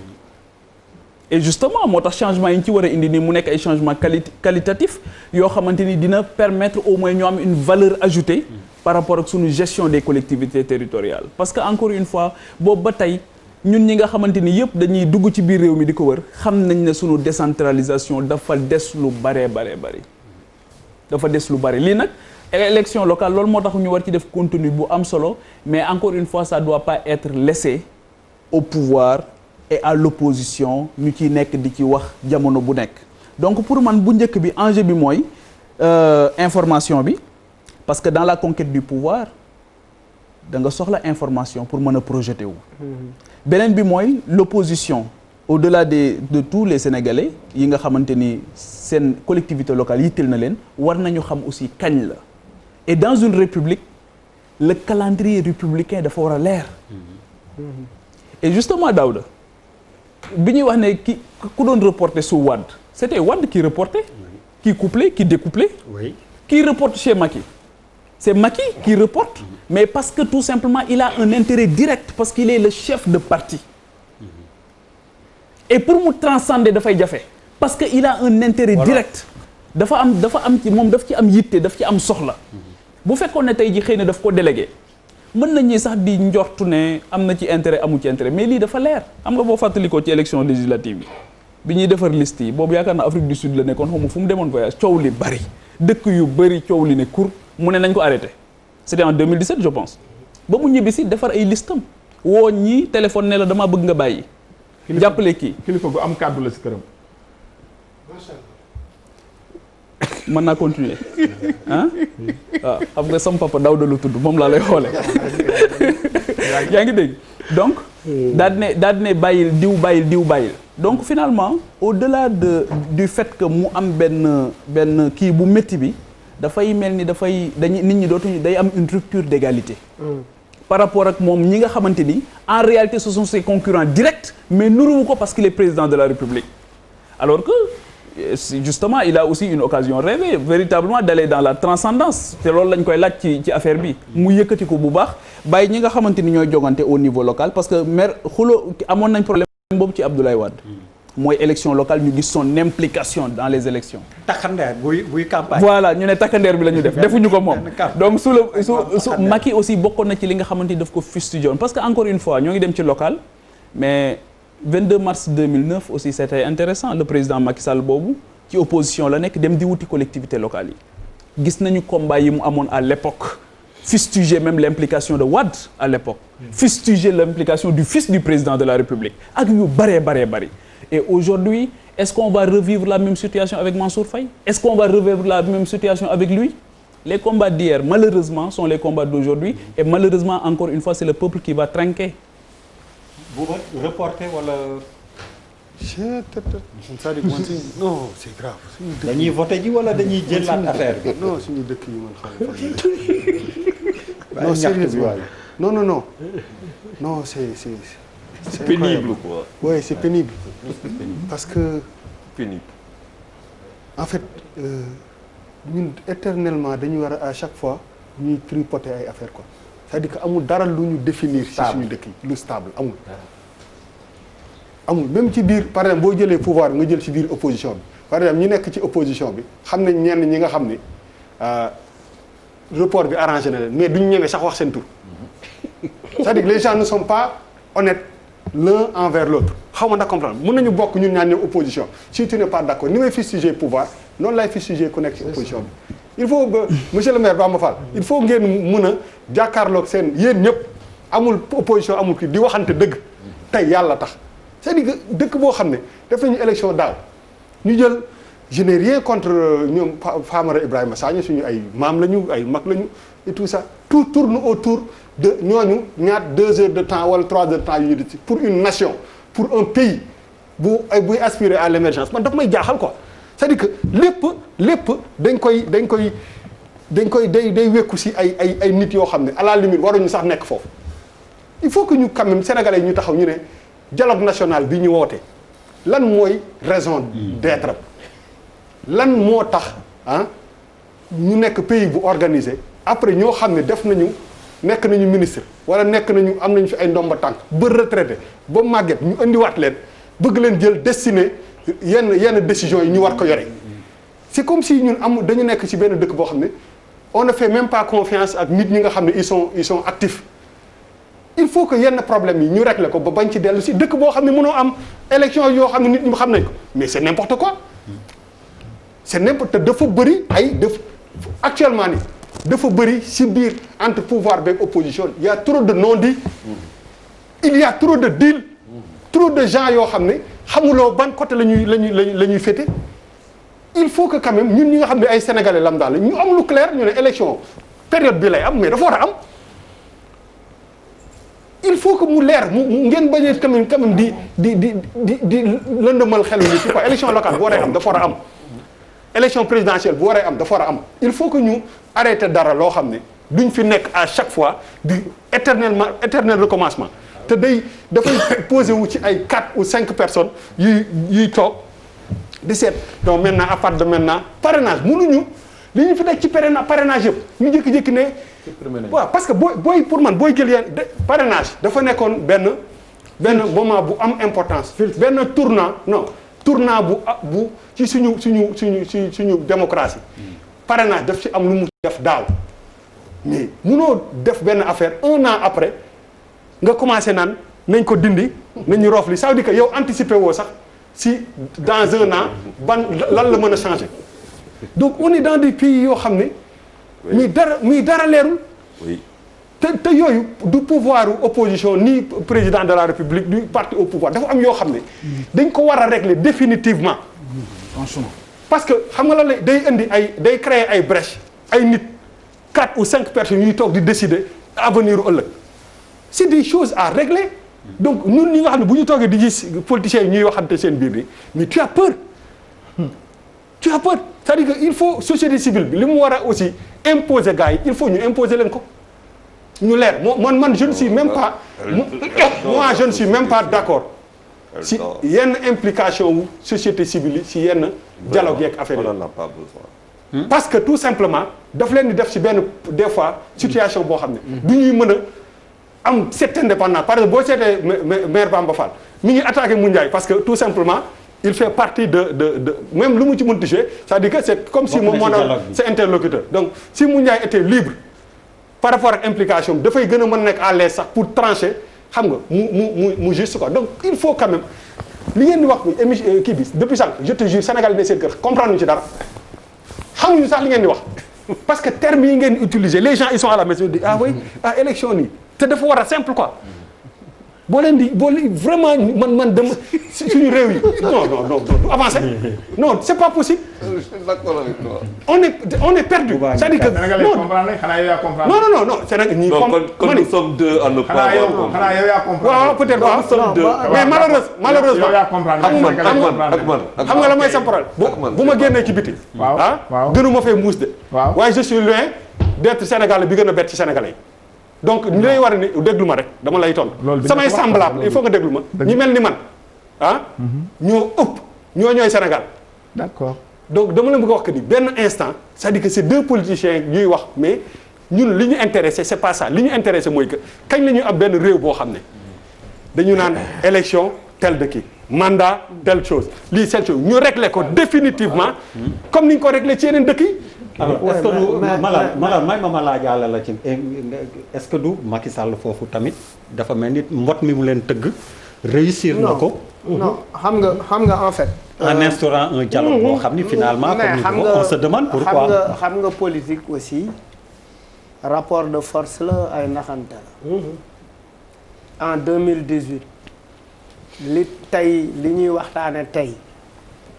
et justement moo tax changement yi ñu ci war a indi nii mu nekk ay changement qualitatif yoo xamante ni dina permettre au moins ñu am une valeur ajoutée par rapport ak suñu gestion des collectivités territoriales parce que encore une fois boobu ba tey ñun ñi nga xamante ni yëpp dañuy dugg ci biir réew mi di ko wër xam nañ ne suñu décentralisation dafa des lu bare dafa des lu bare lii nag élection locale loolu moo tax ñu war ci def contenu bu am solo mais encore une fois ça doit pas être laissé au pouvoir et à l'opposition ñu ciy nekk di ci wax jamono bu nekk donc pour man bu njëkk bi enjeu bi mooy information bi parce que dans la conquête du pouvoir da nga soxla information pour mën a projeter wu. beneen bi mooy l'opposition au-delà de tous les Sénégalais yi nga xamante ni seen collectivité locale yitteel na leen war nañu xam aussi kañ la et dans une république le calendrier républicain dafa war a leer. et justement Daouda bi ñuy wax ne ku doon reporter sous Wade c'était Wade qui reportait. qui couplait qui découplait. oui qui reporte chez Macky. c'est Macky qui reporte. mais parce que tout simplement il a un intérêt direct parce qu'il est le chef de parti. et pour mu transcender dafay jafe parce que il a un intérêt direct. dafa am ci moom daf ci am yitte daf ci am soxla. bu fekkoon ne tey ji xëy na daf ko délégué. mën nañu sax di njortu ne am na ci intérêt amu ci intérêt mais lii dafa leer xam nga boo fàttalikoo ci élection législative yi bi ñuy defar liste yi boobu yaakaar na Afrique du Sud la nekkoon xaw ma fu mu demoon voyage coow li bari dëkk yu bari coow li ne kur mu ne nañ ko arrêté c'était en 2017 je pense ba mu ñibbisi defar ay listam woo ñi téléphone ne la damaa bëgg nga bàyyi. jàppale kii kilifa gu am kàddu la si këram. mën naa continuer ah waaw xam nga sama papa Daouda lu tudd moom laa lay xoole yaa ngi dégg donc daal di ne bàyyil diw bàyyil donc finalement au-delà du fait que mu am benn kii bu métti bi dafay mel ni nit ñi dootuñu day am une rupture d'égalité par rapport ak moom ñi nga xamante ni en réalité ce sont ses concurrents directs mais nuruwu ko parce qu'il est président de la République alors que justement il a aussi une occasion rêvée véritablement d'aller dans la transcendance te loolu lañ koy laaj ci affaire bi mu yëkkati ko bu baax bàyyi ñi nga xamante ni ñooy jogante au niveau local parce que maire xulo amoon nañ problème boobu ci Abdoulaye Wade mooy élection locale ñu gis son implication dans les élections takkandeer buy campagne voilà ñu ne takkandeer bi la ñu def defuñu ko moom donc su Macky aussi bokkoon na ci li nga xamante ni daf ko fustigeoon parce que encore une fois ñoo ngi dem ci local mais 22 mars 2009 aussi c'était intéressant le président Macky Sall boobu ci opposition la nekk dem di wuti collectivité locale yi gis nañu combat yi mu amoon à l'époque fustiger même l'implication de Wade à l'époque fustiger l'implication du fils du président de la République ak yu bari et aujourd'hui est-ce qu'on va revivre la même situation avec Mansour Faye est-ce qu'on va revivre la même situation avec lui les combats d'hier malheureusement sont les combats d'aujourd'hui et malheureusement encore une fois c'est le peuple qui va trinquer. bu reporter wala. c'est-à-dire non c'est grave. dañuy voté ji wala dañuy jëlaat affaire bi. non suñu dëkk yi man xam non sérieusement non c'est pénible quoi. oui c'est pénible. parce que. pénible. en fait ñun éternellement dañu war a à chaque fois ñuy tripoter ay affaires quoi. c'est-à-dire que amul dara lu ñu définir ci suñu dëkk yi lu stable amul même ci biir par exemple boo jëlee pouvoir nga jël ci biir opposition bi par exemple ñi nekk ci opposition bi xam nañ ñenn ñi nga xam ni report bi arrangé na leen mais duñ ñemee sax wax seen tur c'est-à-dire que les gens ne sont pas honnêtes l'un envers l'autre xaw ma ndax comprendre mën nañu bokk ñun ñaan ñëw opposition si tu n'es pas d'accord ni may fustiger pouvoir noonu lay fustiger ku nekk ci opposition bi il faut que monsieur le maire Bamba Fall il faut ngeen mën a jàkkaarloog seen yéen ñëpp amul opposition amul kii di waxante dëgg tey yàlla tax c'est-à-dire que dëkk boo xam ne def nañu élection daaw ñu jël je n'ai rien contre ñoom Famara Ibrahima Sagna suñu ay maam lañu ay mag lañu et tout ça tout tourne autour de ñooñu ñaat 2 heures de temps wala 3 heures de temps yu ñu di pour une nation pour un pays buy aspirer à l'émergence man daf may jaaxal quoi c'est-à-dire que lépp day wekku ci ay nit yoo xam ne à la limite waruñu sax nekk foofu il faut que ñu quand même sénégalais yi ñu taxaw ñu ne dialogue national bi ñu woote lan mooy raison d'être lan moo tax ñu nekk pays bu organisé après ñoo xam ne nekk nañu ministre wala am nañu fi ay ndomba tànk ba retraité ba màgget ñu indiwaat leen bëgg leen jël destiné yenn décisions yi ñu war ko yore c'est comme si ñun dañu nekk ci benn dëkk boo xam ne on ne fait même pas confiance ak nit ñi nga xam ne ils sont actifs il faut que yenn problème yi ñu régler ko ba bañ ci dellu ci dëkk boo xam ne mënoo am élection yoo xam ne nit ñi xam nañ ko mais c'est n'importe quoi c'est n'importe dafa bëri actuellement ni dafa bëri ci biir entre pouvoir beeg opposition il y a trop de non-dits il y a trop de deals trop de gens yoo xam ne xamuloo ban côté la ñuy féete il faut que quand même ñun ñi nga xam ne ay sénégalais lambda la ñu am lu clair ñu ne élection période bi lay am mais dafa war a am il faut que mu leer mu ngeen bañ a quand même di lëndëmal xelu ni ci quoi élection locale bu waree am dafa war a am élection présidentielle bu waree am dafa war a am il faut que ñu arrêter dara loo xam ne duñ fi nekk à chaque fois di éternel recommencement te dafay posé wu ci ay 4 ou 5 personnes yuy toog di seet donc maintenant à part de maintenant parrainage mënuñu li ñu fi nekk ci parrainage yëpp ñu jékki-jékki ne waaw parce que booy pour man booy jël yenn parrainage dafa nekkoon benn moment bu am importance benn tournant bu ci suñu démocratie parrainage daf ci am lu mu def daaw mais munoo def benn affaire 1 an après nga commencé naan nañ ko dindi nañu roof li ça veut dire que yow anticiper woo sax si dans 1 an lan la mën a changer donc on est dans des pays yoo xam ne muy dara leerul te yooyu du pouvoir opposition ni président de la république du parti au pouvoir dafa am yoo xam ne dañ ko war a régler définitivement franchement parce que xam nga la day créer ay brèches ay nit 4 ou 5 personnes ñuy toog di décider avenir u ëllëg c'est des choses à régler donc ñun ñi nga xam ne bu ñu toogee di gis politiciens yi ñuy waxante seen biir bi mais tu as peur c'est-à-dire que il faut société civile bi li mu war a aussi imposer gars yi il faut ñu imposer leen ko ñu leer man je ne suis même pas moi je ne suis même pas d'accord si yenn implication wu société civile yi si yenn dialogue yeeg affaire yi parce que tout simplement daf leen di def si benn des fois situation boo xam ne du ñuy mën a am cette indépendance par exemple boo seetee maire Bamba Fall mi ngi attaqué Moundiaye parce que tout simplement il fait partie de même lu mu ci mënti jouer c'est-à-dire que c'est comme si moom moo na c'est interlocuteur donc si Moundiaye était libre par rapport ak implication bi dafay gën a mën nekk à l'aise sax pour trancher xam nga mu juste quoi donc il faut quand même li ngeen di wax kii bi depuis sànq je te jure Sénégal ne seen kër comprendre ñu ci dara xamuñu sax li ngeen di wax parce que termes yi ngeen utiliser les gens ils sont à la maison di élection nii te dafa war a simple quoi boo leen vraiment man dama suñu réew yi non du avancer non c'est pas possible. on est perdu. c'est-à-dire que non c'est ñi comme nous sommes deux à ne pas xanaa yow yaa comprendre. waaw peut-être waaw mais malheureusement xam nga la mooy sa problème bu ma génnee ci biti gënuma fee muus de waaye je suis loin d'être Sénégalais bi gën a bett ci Sénégalais yi donc ñu lay war a ni déglu ma rek dama lay tontu samay semblable il faut nga déglu ma ñi mel ni man ñoo ëpp ñooy Sénégal d'accord donc dama la bëgg a wax que ni benn instant c'est-à-dire que c'est deux politiciens ñuy wax mais ñun li ñu intéressé c'est pas ça li ñu intéressé mooy que kañ la ñuy am benn réew boo xam ne dañu naan élection tel de kii mandat telle chose lii telle chose ñu réglé ko définitivement comme ni ñu ko réglé ci yeneen dëkk yi. alors est-ce que du Malal may ma laajaale la ci est-ce que du Macky Sall foofu tamit dafa mel ni mbot mi mu leen tëgg réussir na ko. non xam nga en fait. en instaurant un dialogue boo xam ni finalement. comme on se demande pourquoi. xam nga politique aussi rapport de force la ay naxante la. en 2018 li ñuy waxtaane tey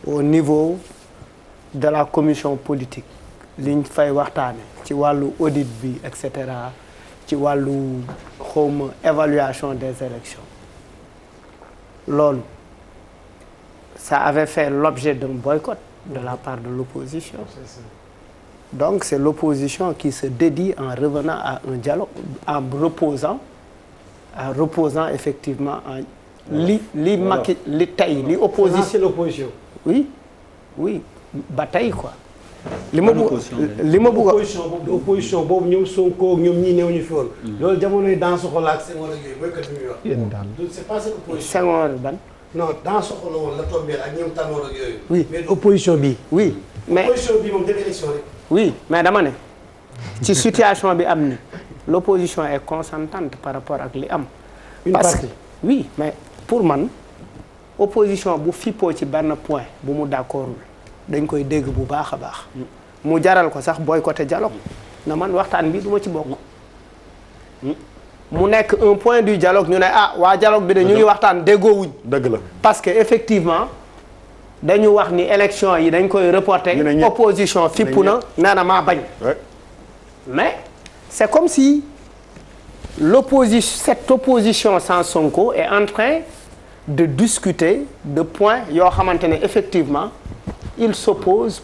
au niveau de la commission politique liñ fay waxtaane ci wàllu audit bi et cetera ci wàllu xawma évaluation des élections loolu ça avait fait l'objet d'un boycott de la part de l'opposition. Donc c'est l'opposition qui se dédie en revenant à un dialogue, en reposant effectivement en li Macky li tey li opposition. C'est l'opposition. Oui ba tey quoi. li ma bëgg opposition boobu ñoom Sonko ñoom ñii néew ñu fi woon. loolu jamonoy dans Soxla ak Senghor ak yooyu boycott bi muy wax. yéen daal c'est pas cette opposition. Senghor ban. non dans Soxla woon la tombé ak ñoom Tanor ak yooyu. Oui. mais opposition bi. Oui mais opposition bi moom dem élection rek. Oui mais dama ne ci situation bi am ni l'opposition est consentante par rapport ak li am. Une parce partie. que oui mais pour man opposition bu fippoo ci benn point bu mu d'accordul dañ koy dégg bu baax a baax. mu jaral ko sax boycotter dialogue na man waxtaan bi du ma ci bokk. mu nekk un point du dialogue ñu ne waa dialogue bi de ñu ngi waxtaan déggoowuñ. dëgg la parce que effectivement dañu wax ni élection yi dañ koy reporter opposition fippu na nee na maa bañ mais c'est comme si cette opposition sans Sonko est en train de discuter de points yoo xamante ne effectivement il s'oppose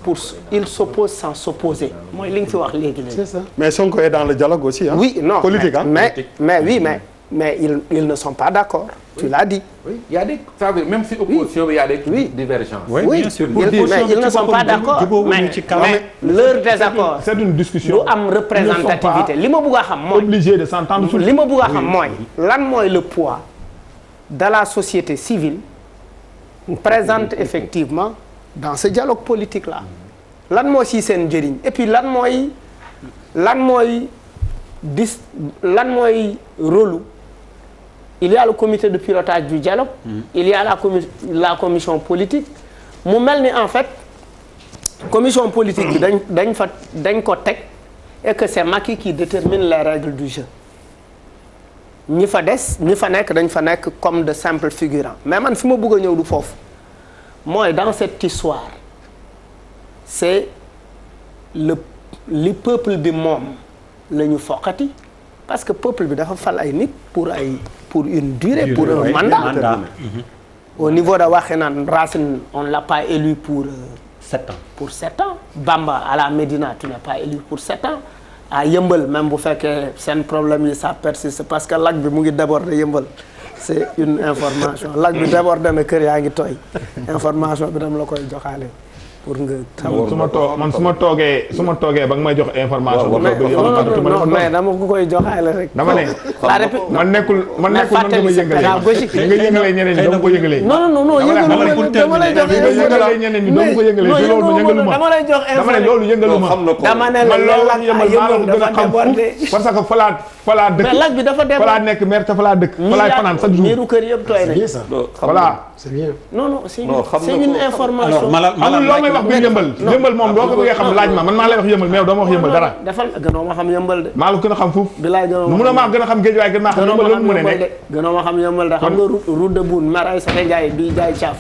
sans s'opposer mooy li nga fi wax léegi. C'est ça. Mais Sonko est dans le dialogue aussi hein? Oui, non. Politique mais ils ne sont pas d'accord. Tu l'as dit. Oui, il y a des ça veut même si opposition il y a des divergences. Oui, bien sûr. Mais ils ne sont pas d'accord. Mais leur désaccord. C'est une discussion. lu am représentativité li ma bëgg a xam mooy. Obligé de s'entendre. li ma bëgg a xam mooy. lan mooy le poids de la société civile présente effectivement dans ce dialogue politique là. lan moo ci seen njëriñ et puis lan mooy rôle. Il y a le comité de pilotage du dialogue. Il y a la commission politique. mu mel ni en fait commission politique bi dañ ko teg et que c'est Macky qui détermine les règles du jeu. ñi fa nekk dañ fa nekk comme de simples figurants mais man fi ma bëgg a ñëw du foofu mooy dans cette histoire c'est li peuple bi moom la ñu foqati parce que peuple bi dafa fal ay nit pour une durée pour un mandat. Au niveau de Wakhinane Racine on l'a pas élu pour 7 ans. Pour 7 ans. Bamba à la Médina tu n'es pas élu pour 7 ans. À Yeumbeul même bu fekkee seen problème yi ça persiste parce que lac bi mu ngi déborder Yeumbeul c'est une information lac bi déborder na kër yaa ngi tooy information bi dama la koy joxaale pour nga. su ma toogee ba nga may jox information. non mais dama ko koy joxaale rek. dama ne man nekkul man nga ma yëngalee. nga yëngalee ñeneen ñi dama ko yëgalee. non yëngalu dama lay jox ñeneen ñi dama ko yëgalee. loolu yëngalu ma dama lay jox dama ne loolu yëngalu ma. dama ne loolu ak yëngal dafa débordé. parce que falaa dëkk. mais lac bi dafa débordé. falaa nekk maire te falaa dëkk. falaay fanaan chaque jour. miiru kër yëpp tooy nañ. voilà. c'est bien. non c'est une information. wax bi yëmbal moom doo ko bëggee xam laaj ma man maa lay wax yëmbal mais doo ma wax yëmbal dara. defal gënoo ma xam yëmbal de. maa la gën a xam foofu. bilaay gënoo ma mun a maa gën a xam géej waaye gën maa xam yëmbal loolu mu ne nekk. gënoo ma xam yëmbal de xam nga route de Boune maire Aïssata Ndiaye bi jaay caaf.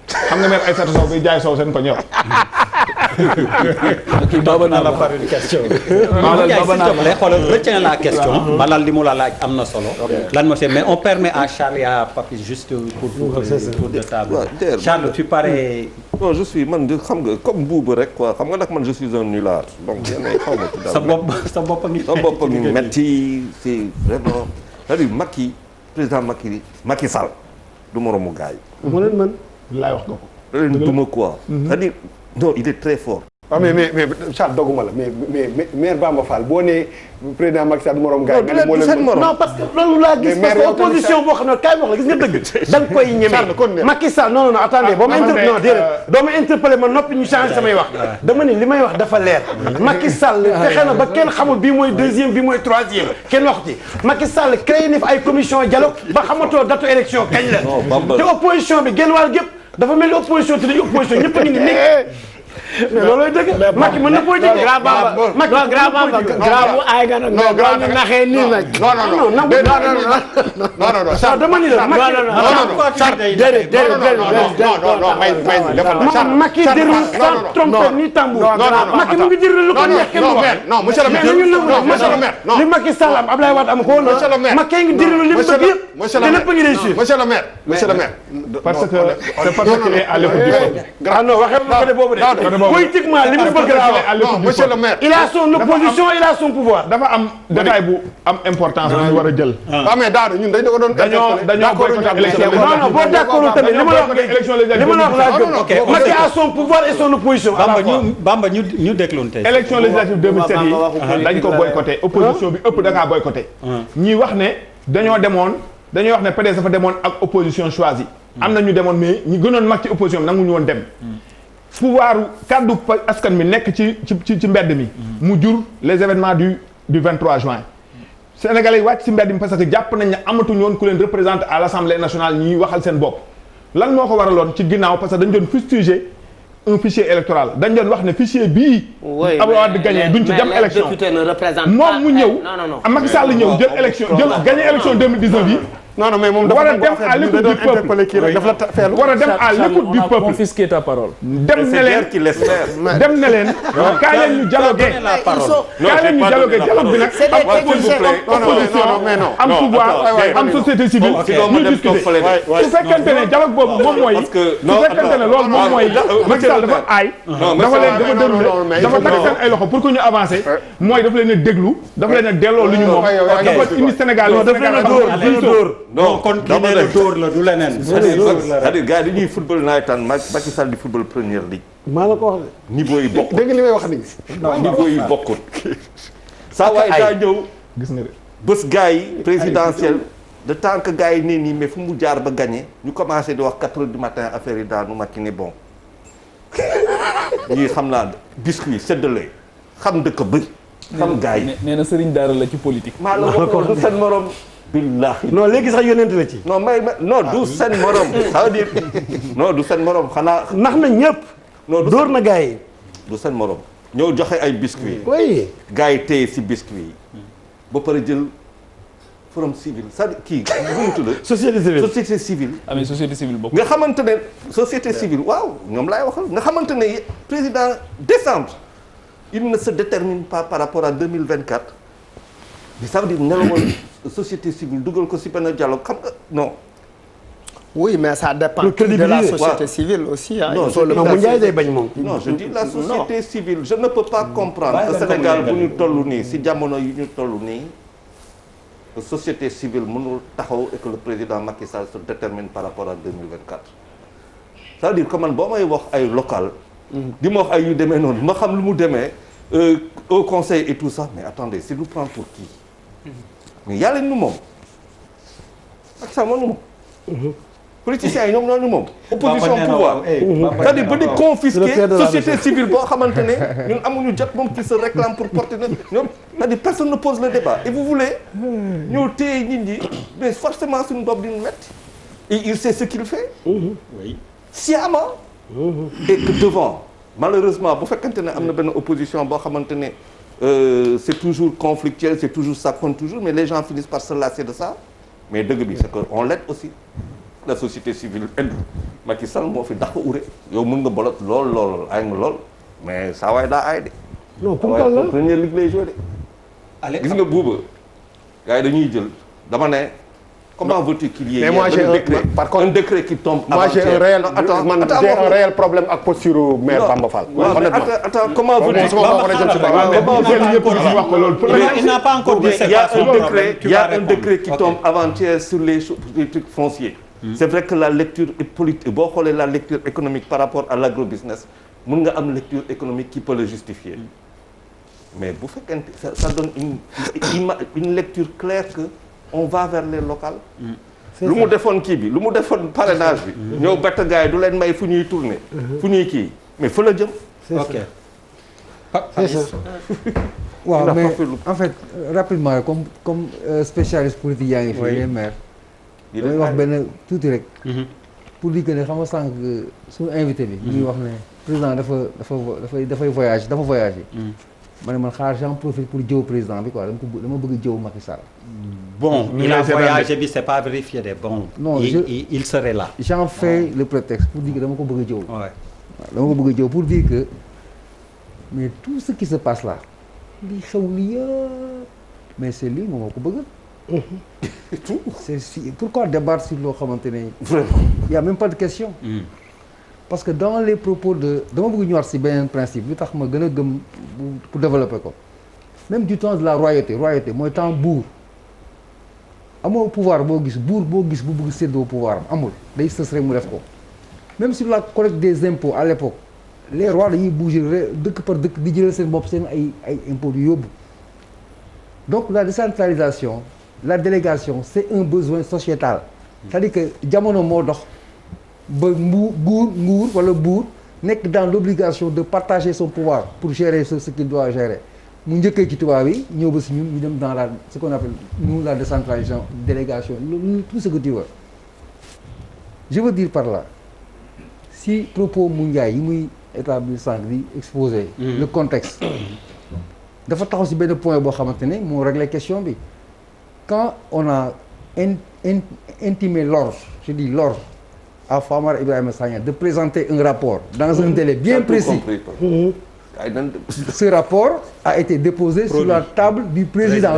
xam nga maire Aïssata Sow bi jaay sow seen ko ñëw. kii boobu naa la par une question. Retiens la question. Malal li mu la laaj am na solo. lan moo mais on permet à Charles et à Papi juste pour tour de table. Charles tu parais. non je suis man xam nga comme buubu rek quoi xam nga nag man je suis un nulard donc yéen xaw ma ci dara. sa bopp a ngi metti c'est vraiment c'est-à-dire président Macky Sall du moromu gars yi. mu leen mën. laay wax ko. da leen duma quoi. c'est-à-dire non il est très fort. waaw mais Charles doguma la mais maire Bamba Fall boo nee président Macky Sall morom gars yi moo leen non parce que loolu laa gis parce que opposition boo xam ne kaay wax la gis nga dëgg da nga koy ñeme Macky Sall non attendez boo ma doo ma interpellé ma noppi ñu changé samay wax dama ne li may wax dafa leer Macky Sall fexe na ba kenn xamul bii mooy deuxième bii mooy troisième kenn wax ci Macky Sall créé na fi ay commission dialogue ba xamatoo datu élection kañ la te opposition bi genn wàll gépp dafa mel ni opposition te dañu opposition ñëpp a ngi ni mais loolooy dëgg Macky mën na politique grand bamba Macky grand bamba grand bu ay ga nag non grand ñu naxee nii nag non ça dama ni la Macky déroule sans tromper ni tambour Macky mu ngi déroule lu ko neex non monsieur le maire li Macky Sall am Abdoulaye Wade am ko na Macky ngi déroule li mu bëgg yëpp te lépp ngi réussir monsieur le maire parce que c'est parce qu'il est à l'écoute du peuple. non waxee ma ko boobu de politiquement li mu bëgg la non monsieur le maire il a son opposition il a son pouvoir dafa am détail bu am importance bu ñu war a jël. waaw mais Daara ñun dañu ko doon. dañoo boycotté élection non boo d'accord tamit li ma la wax laa gëm Macky a son pouvoir et son opposition. Bamba ñu déclone tey. élection législative 2007 yi dañ ko boycotté opposition bi ëpp da kaa boycotté. ñi wax ne dañoo wax ne PDS dafa demoon ak opposition choisie. am na ñu demoon mais ñi gënoon mag ci opposition bi nanguñu woon dem. pouvoir kaddu askan mi nekk ci mbedd mi. mu jur les événements du 23 juin. Sénégalais yi wàcc ci mbedd mi parce que jàpp nañ ne amatuñu woon ku leen représenter à l'Assemblée nationale ñuy waxal seen bopp. lan moo ko waraloon ci ginnaaw parce que dañ doon fustiger un fichier électoral dañ doon wax ne fichier bii. Abdoulaye Wade gagné duñ ci dem élection moom mu ñëw. Macky Sall ñëw jël élection gagné élection 2019 yi. non mais moom war a dem à l'écoute du peuple war a dem à l'écoute du peuple confisquer ta parole. dem ne leen qui laisse faire. dem ne leen kaay leen ñu dialoguer kaay leen ñu dialoguer dialogue bi nag am pouvoir am société civile ñu discuter su fekkente ne dialogue boobu moom mooy su fekkente ne loolu moom mooy Macky Sall dafa aay dafa déroulé dafa takk seen ay loxo pour que ñu avancer mooy dafa leen a déglu dafa leen a delloo lu ñu moom dafa indi Sénégal non kon kii nee na dóor la du leneen. c'est-à-dire gars yi dañuy football nawetaan Macky Sall di football première ligue. maa la ko wax de. niveau yi bokkut dégg li may wax nii. niveau yi bokkut. saa waay daa ñëw. gis nga de bés gars yi présidentielle de tant que gars yi nee nii mais fu mu jaar ba gagné ñu commencé di wax 4 heures du matin affaire yi daanu Macky ni bon ñii xam naa biscuit séddale xam dëkk bëri. xam gars yi nee na sëriñ daara la ci politique. maa la wax du seen morom. billahi non léegi sax yónent la ci. non may non du seen morom. ça veut dire non du seen morom xanaa. nax na ñëpp. non dóor na gars yi. du seen morom ñëw joxe ay biscuits. oui. gars yi téye si biscuits yi. ba pare jël forum civil c'est-à-dire kii bu ñu tudd. société civile société civile. ah mais société civile bokk. nga xamante ne société civile waaw ñoom laay waxal nga xamante ne président décembre il ne se détermine pas par rapport à 2024 mais ça veut dire nelawal société civile dugal ko si benn dialogue xam nga non. oui mais ça dépend de la société civile aussi. non il faut le mu Ndiaye day bañ moom. non je dis la société civile je ne peux pas comprendre que Sénégal bu ñu toll nii si jamono yi ñu toll nii que société civile mënul taxaw et que le président Macky Sall se détermine par rapport à 2024 ça veut dire que man boo may wax ay local di ma wax ay yu demee noonu ma xam lu mu demee au conseil et tout ça mais attendez c'est nous prend pour qui mais yàlla ñu moom ak ça moom politiciens yi ñoom ñoo ñu moom opposition pouvoir c'est-à-dire ba di confisquer société civile boo xamante ne ñun amuñu jot moom qui se réclame pour porter na ñoom c'est-à-dire personne ne pose le débat et vous voulez ñoo téye nit ñi mais forcément suñu bopp di ñu metti et il sait ce qu'il fait sciemment et que devant malheureusement bu fekkante ne am na benn opposition boo xamante ne c'est toujours conflictuel c'est toujours ça compte toujours mais les gens finissent par se lasser de ça mais dëgg bi c'est que on l'aide aussi la société civile aide Macky Sall moo fi dàq ure yow mën nga bolot lool ay nga lool mais saa waay daa aay de non pourquoi la première ligue lay joué de gis nga buuba gars yi dañuy jël dama ne comment veux-tu qu'il y ait un décret qui tombe moi j'ai un réel problème ak posture maire Bamba Fall. Attends, comment veux-tu il n'a pas encore dit il y a un décret qui tombe avant-hier sur les trucs fonciers. C'est vrai que la lecture est politique boo xoolee la lecture économique par rapport à l'agrobusiness mën nga am lecture économique qui peut le justifier mais bu fekkente ça donne une lecture claire que on va vers les locales. lu mu defoon kii bi lu mu defoon parrainage bi. ñëw bett gars yi du leen may fu ñuy tourner. fu ñuy kii mais fa la jëm. ok. c'est ça. waaw mais en fait rapidement comme spécialiste politique yaa ngi fi les maires. damay wax benn tuuti rek. pour dire que ne xam nga sànq suñu invité bi. ñu ngi wax ne président dafay voyager. ma ne man xaar j'en profite pour jëw président bi quoi dama bëgg jëw Macky Sall. bon il a voyagé bi c'est pas vérifié de bon. non il serait là. j'en fais le prétexte pour dire que dama ko bëgg a jëw. waaw dama ko bëgg a jëw pour dire que mais tout ce qui se passe là li xew li yëpp mais c'est lui moom moo ko bëgg. tout c'est si pourquoi débattre sur loo xamante ne. vraiment y a même pas de question. parce que dans les propos de dama bëgg ñëwaat ci beneen principe lu tax ma gën a gëm pour développer ko même du temps de la royauté mooy temps buur amoo pouvoir boo gis buur boo gis bu bëgg séddoo pouvoir am amul day sës rek mu def ko même sur la collecte des impôts à l'époque les rois dañuy bouger dëkk par dëkk di jëlal seen bopp seen ay impôts yu yóbbu donc la décentralisation la délégation c'est un besoin sociétal c'est-à-dire que jamono moo dox ba nguur wala buur nekk dans l'obligation de partager son pouvoir pour gérer ce qu'il doit gérer mu njëkkee ci tubaab yi ñëw ba si ñun ñu dem dans ce qu'on appelle nous la décentralisation délégation tout ce que tu veux je veux dire par là si propos mu Ndiaye yi muy établir sànq di exposer le contexte dafa taxaw si benn point boo xamante ne moo réglé question bi quand on a intimer l'ordre, je dis l'ordre, à Famara Ibrahima Sagna de présenter un rapport dans un délai bien précis. Ce rapport a été déposé sur la table du président.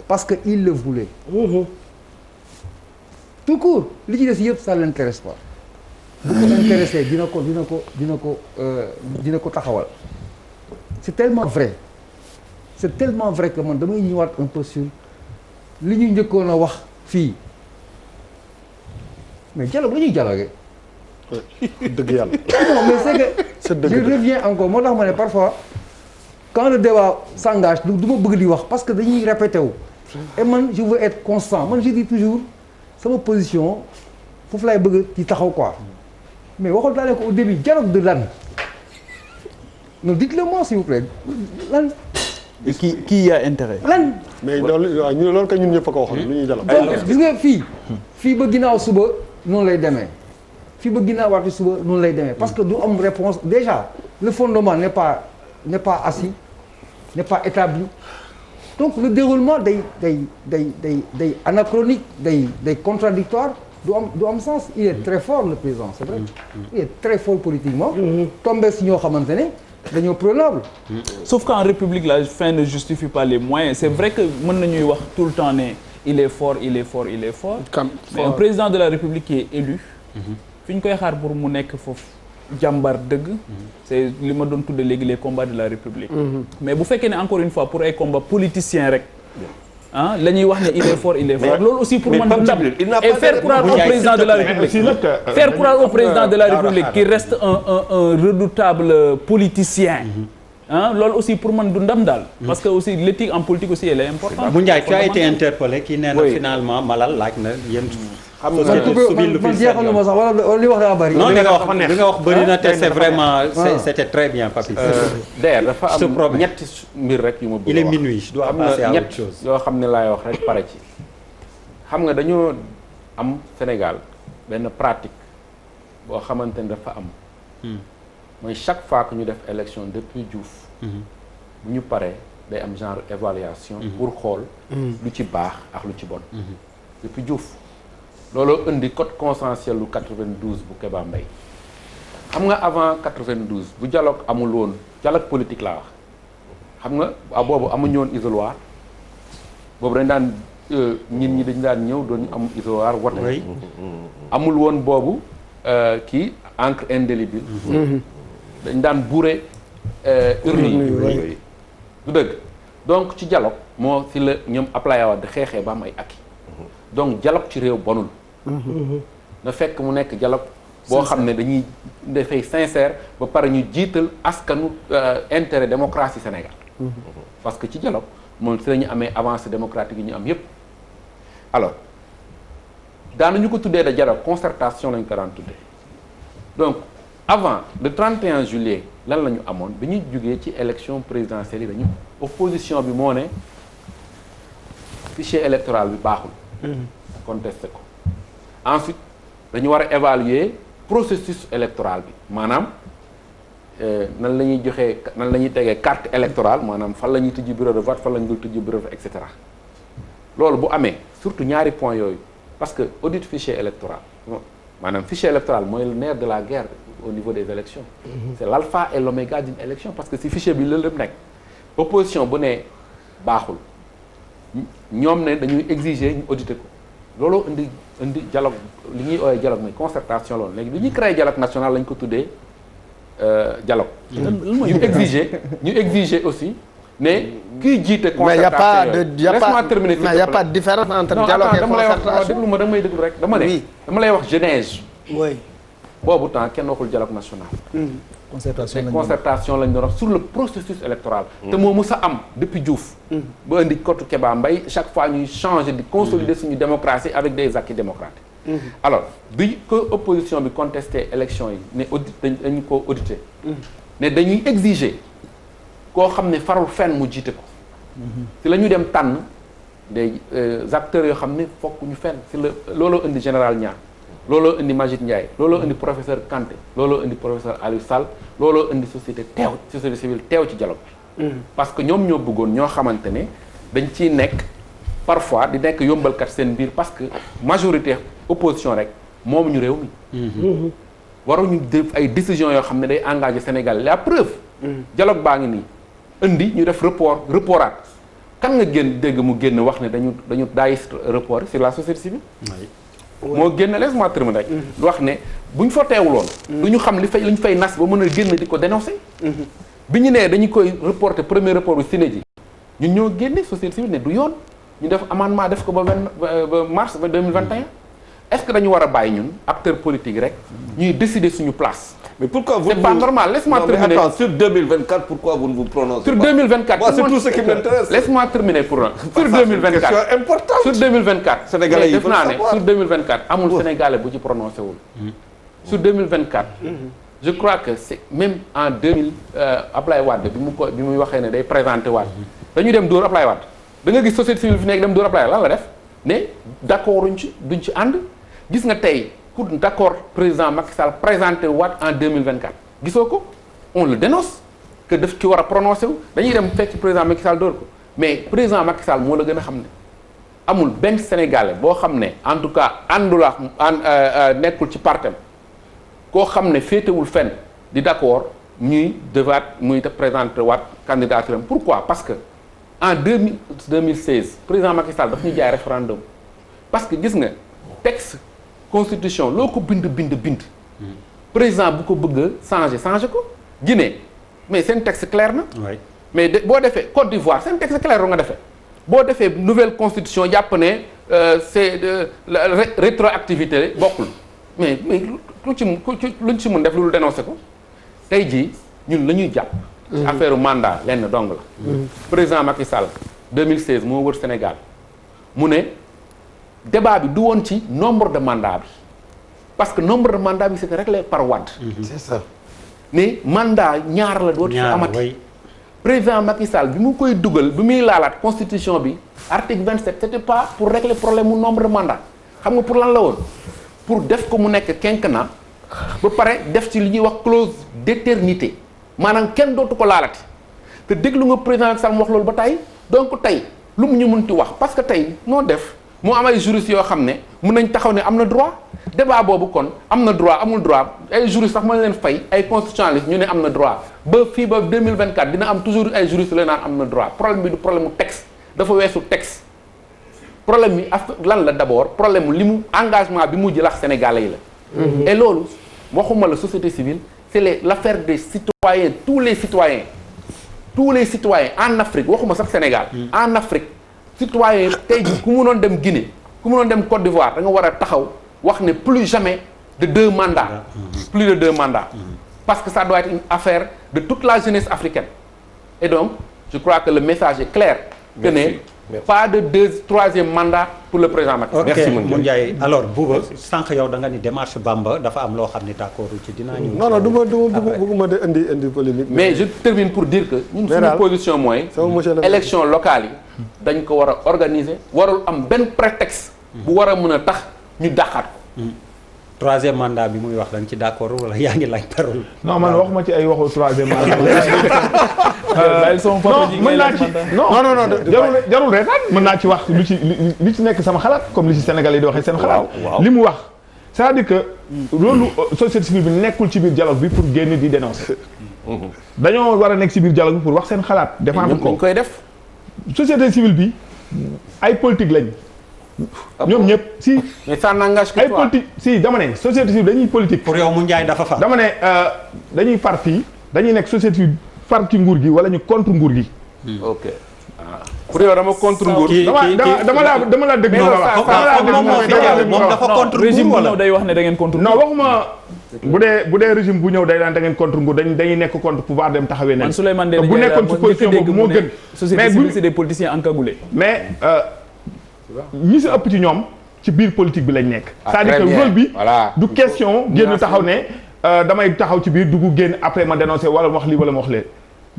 Parce qu'il le voulait. Tout court, li ci des yëpp ça l'intéresse pas. bu ko intéressé dina ko taxawal. C'est tellement vrai que man damay ñëwaat un peu sur li ñu njëkkoon a wax fii mais dialogue la ñuy dialoguer. dëgg yàlla. non mais c'est que je reviens encore moo tax ma ne parfois quand le débat s'engage du ma bëgg di wax parce que dañuy répété wu. et man je veux être constant man je dis toujours sama position foofu laay bëgg ci taxaw quoi mais waxoon naa leen ko au début dialogue de lan non dites-le-moi s'il vous plaît lan. qui y a intérêt. lan. mais loolu waaw loolu kay ñun ñëpp a ko waxoon lu ñuy dialogue. gis nga fii ba ginnaaw suba noonu lay demee fii ba ginnaaw waxtu suba noonu lay demee parce que du am réponse déjà le fondement n'est pas assis n'est pas établi donc le déroulement day anachronique day contradictoire du am sens il est très fort le président c'est vrai il est très fort politiquement tombé si ñoo xamante ne dañoo prenable. Sauf qu'en République la fin ne justifie pas les moyens c'est vrai que mën nañuy wax tout le temps ne il est fort mais un président de la République qui est élu fi ñu koy xaar pour mu nekk foofu jàmbar dëgg c'est li ma doon tudde léegi les combats de la République mais bu fekkee ne encore une fois pour ay combats politiciens rek ah la ñuy wax ne il est fort loolu aussi pour man du ndam et faire croire au président de la République qui reste un redoutable politicien loolu aussi pour man du ndam daal parce que aussi l'éthique en politique aussi elle est importante. Bu Ndiaye tu as été interpellé kii nee na finalement Malal laaj na yéen xam nga man jeexaluma sax wala li wax daa bëri. non li nga wax bëri na te c'est vraiment c'était très bien Papis. d'ailleurs dafa am ñetti mbir rek yu ma bëgg il est minuit je dois passer à autre chose. yoo xam ne laay wax rek pare ci xam nga dañoo am Sénégal benn pratique boo xamante ne dafa am mooy chaque fois que ñu def élection depuis Diouf bu ñu paree day am genre évaluation pour xool lu ci baax ak lu ci bon depuis Diouf looloo indi code consensuel lu 92 bu Kéba Mbaye xam nga avant 92 bu dialogue amul woon dialogue politique laa wax xam nga boobu amuñu woon isoloir boobu dañ daan nit ñi dañ daan ñëw doon am isoloir wote amul woon boobu kii encre indélébile dañ daan bourrer urne yi du dëgg donc ci dialogue moo si la ñoom Abdoulaye Wade xeexee ba am ay acquis donc dialogue ci réew bonul na fekk mu nekk dialogue boo xam ne dañuy dafay sincère ba pare ñu jiital askanu intérêt démocratie Sénégal parce que ci dialogue moom si la ñu amee avancée démocratique yi ñu am yépp alors daanañu ko tuddee da dialogue concertation lañu ko daan tuddee donc avant le 31 juillet lan la ñu amoon dañuy jógee ci élection présidentielle yi dañu opposition bi moo ne fichier électoral bi baaxul contesté ko ensuite dañu war a évaluer processus électoral bi maanaam nan la ñuy joxee nan la ñuy tegee carte électorale maanaam fan la ñuy tëjji bureau de vote fan la ñu dul tëjji bureau de vote et cetera loolu bu amee surtout ñaari points yooyu parce que audit fichier électoral maanaam fichier électoral mooy le nerf de la guerre au niveau des élections c'est l'alpha et l'oméga d'une élection parce que si fichier bi lëlëm nekk opposition bu ne baaxul ñoom ne dañuy exiger ñu auditer ko looloo indi dialogue li ñuy ooyee dialogue mooy concertation loolu léegi li ñuy créer dialogue national lañ ko tuddee dialogue ñu exiger aussi ne kii jiite concertation laisse-moi terminer mais y a pas de différence entre dialogue et concertation déglu ma da may déglu rek dama lay wax genèse oui boobu temps kenn waxul dialogue national concertation lañ doon wax sur le processus électoral te moo mës a am depuis Diouf ba indi code Kéba Mbaye chaque fois ñuy changer di consolider suñu démocratie avec des acquis démocratiques alors bi ko opposition bi contesté élection yi ne audit dañu ko audité ne dañuy exiger koo xam ne farul fenn mu jiite ko si la ñu dem tànn des acteurs yoo xam ne fokk ñu fenn si la looloo indi général Niang looloo indi Magid Ndiaye looloo indi professeur Kanté looloo indi professeur Aliou Sall looloo indi société civile teew ci dialogue bi parce que ñoom ñoo bëggoon ñoo xamante ne dañ ciy nekk parfois di nekk yombalkat seen biir parce que majorité opposition rek moom ñu réew mi. waruñu def ay décisions yoo xam ne day engagé Sénégal la preuve. dialogue baa ngi nii indi ñu def reportaat kan nga dégg mu génn wax ne dañu daay report sur la société civile. moo génn laisse-moi terminer rek. wax ne bu ñu fa teewuloon. du ñu xam li ñu fay nas ba mën a génn di ko dénoncer. bi ñu nee dañu koy reporter premier report bu Séné ji ñun ñoo génne société civile ne du yoon ñu def amendement def ko ba mars 2021 est-ce que dañu war a bàyyi ñun acteurs politiques rek ñuy décider suñu place. Mais pourquoi vous... C'est pas normal, laisse-moi terminer. Attends, sur 2024, pourquoi vous ne vous prononcez sur pas? 2024, moi, c'est tout ce qui m'intéresse. Laisse-moi terminer pour un. Sur 2024. C'est une question importante. Sur 2024. Sénégalais, il faut savoir. Sur 2024, amul Sénégalais bu ci prononcé wul. Sur 2024. Je crois que c'est même en 2000 Ablaye Wade bi muy waxee ne day présenté Wade. dañu dem dóor Ablaye Wade. da nga gis société civile fi nekk dem dóor Ablaye lan la def ne d'accord duñ ci ànd gis nga tey. pour d'accord président Macky Sall présenté waat en 2024 gisoo ko on le dénonce que daf ci war a prononcé wu dañuy dem fekk président Macky Sall door ko mais président Macky Sall moo la gën a xam ne amul benn Sénégalais boo xam ne en tout cas àndula nekkul ci partem koo xam ne féetewul fenn di d'accord ñuy devaat muy présenté waat candidature am pourquoi parce que en 2016 président Macky Sall daf ñu jaay référendum parce que gis nga texte constitution loo ko bind président bu ko bëgg a changer ko Guinée mais seen texte clair na mais boo defee Côte d'Ivoire seen texte clair nga defee boo defee nouvelle constitution jàpp ne c'est de la rétroactivité bokkul mais luñ ci mun def loolu dénoncé ko tey jii ñun la ñuy jàpp affaire mandat lenn dong la président Macky Sall 2016 moo wër Sénégal mu ne débat bi du woon ci nombre de mandat bi parce que nombre de mandat bi c'était réglé par Wade. C'est ça. mais mandat ñaar la dootu fi amati. président Macky Sall bi mu koy dugal bi muy laalaat constitution bi article 27 c'était pas pour régler problème mu nombre de mandat xam nga pour lan la woon pour def ko mu nekk quinquennat ba pare def ci li ñuy wax clause d'éternité maanaam kenn dootu ko laalati te déglu nga président Macky Sall mu wax loolu ba tey donc tey lu mu ñu mënti wax parce que tey noo def. moo am ay juristes yoo xam ne mun nañ taxaw ne am na droit débat boobu kon am na droit amul droit ay juristes sax mën leen fay ay constitutionnalistes ñu ne am na droit ba fii ba 2024 dina am toujours ay juristes la naan am na droit problème bi du problème mu texte dafa weesu texte problème bi lan la d'abord problème mu li mu engagement bi mu jëlax Sénégalais yi la. et loolu waxuma la société civile c'est l'affaire des citoyens tous les citoyens en Afrique waxuma sax Sénégal. en Afrique. citoyen tey jii ku mënoon dem Guinée ku mënoon dem Côte d'Ivoire da nga war a taxaw wax ne plus jamais de 2 mandats plus de 2 mandats parce que ça doit être une affaire de toute la jeunesse africaine et donc je crois que le message est clair que ne pas de 3e mandat pour le président Macky Sall. merci Moundiaye alors Bouba sànq yow da nga ni démarche Bamba dafa am loo xam ni d'accord ci dinaa ñëw. non bëgguma de indi polémique. mais je termine pour dire que ñun suñu position mooy élection locale yi dañ ko war a organiser warul am benn prétexte bu war a mën a tax ñu dàqaat ko. 3e mandat bi muy wax da nga ci d'accord wala yaa ngi laaj parole. non man waxuma ci ay waxu 3e mandat. mën naa ci non jarul reetaan mën naa ci wax li ci nekk sama xalaat comme li ci Sénégal yi di waxee seen xalaat. li mu wax c'est-à-dire que loolu société civile bi nekkul ci biir dialogue bi pour génn di dénoncer. dañoo war a nekk ci biir dialogue bi pour wax seen xalaat. défendre ko koy def. société civile bi ay politique lañ. ñoom ñëpp si. mais ça n'engage que toi ay politique si dama ne société civile dañuy politique. pour yow mu Ndiaye dafa far. dama ne dañuy far fii dañuy nekk société civile far ci nguur gi wala ñu contre nguur gi. ok pour yow dama contre nguur. dama la dégg. moom dafa contre régime bu ñëw day wax ne da ngeen contre. non waxuma bu dee régime bu ñëw day daan da ngeen contre nguur dañuy nekk contre pouvoir dem taxawee nañ. man Souleymane Ndéné bu nekkoon ci position boobu moo gën. société civile c'est des politiciens encagoulés. mais ñi si ëpp ci ñoom ci biir politique bi lañ nekk. c'est-à-dire que rôle bi du question génn taxaw ne damay taxaw ci biir dugg génn après ma dénoncer wala ma wax lii wala ma wax lee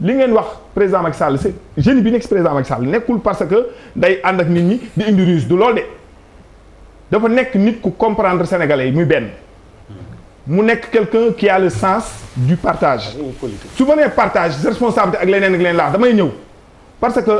li ngeen wax président Macky Sall c'est génie bi nekk président Macky Sall nekkul parce que day ànd ak nit ñi di indi ruse du lool de dafa nekk nit ku comprendre sénégalais yi muy benn mu nekk quelqu'un qui a le sens du partage su ma nee partage responsabilité ak leneen laa damay ñëw parce que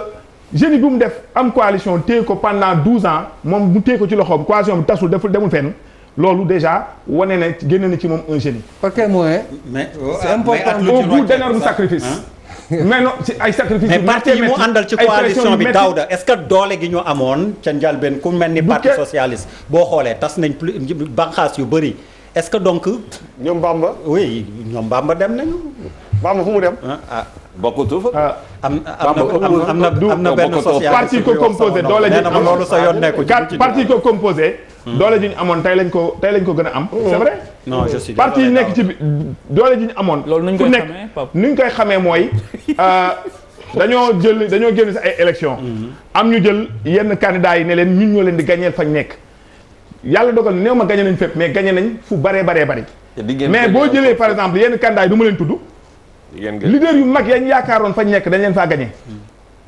génie bi mu def am coalition téye ko pendant 12 ans moom mu téye ko ci loxoom coalition bi tasul demul fenn loolu déjà wane na génne na ci moom un génie. par quel moyen. mais c'est important au bout d'énormes sacrifices. mais non ci ay sacrifices. mais parti yi mu àndal ci coalition bi Daouda est-ce que doole gi ñu amoon ca njëlbeen ku mel ni parti socialiste boo xoolee tas nañ plus banqaas yu bëri est-ce que donc. ñoom Bamba. oui ñoom Bamba dem nañu. Bamba fu mu dem. bokkatu fa. am na benn socialiste parti ko composé doole ji am loolu sa yoon nekku ci parti ko composé. doole ji ñu amoon tey lañ ko gën a am. c'est vrai. non je suis parti yi nekk ci bi doole ji ñu amoon. loolu nuñ koy xamee Pape nuñ koy xamee mooy dañoo génn si ay élections. am ñu jël yenn candidats yi ne leen ñun ñoo leen di gañeel fañ nekk. yàlla dogal néew ma gañe nañ fépp mais gañe nañ fu baree bari. mais boo jëlee par exemple yenn candidats yi du ma leen tudd. leader yu mag yañ yaakaaroon fañ nekk dañ leen faa gañe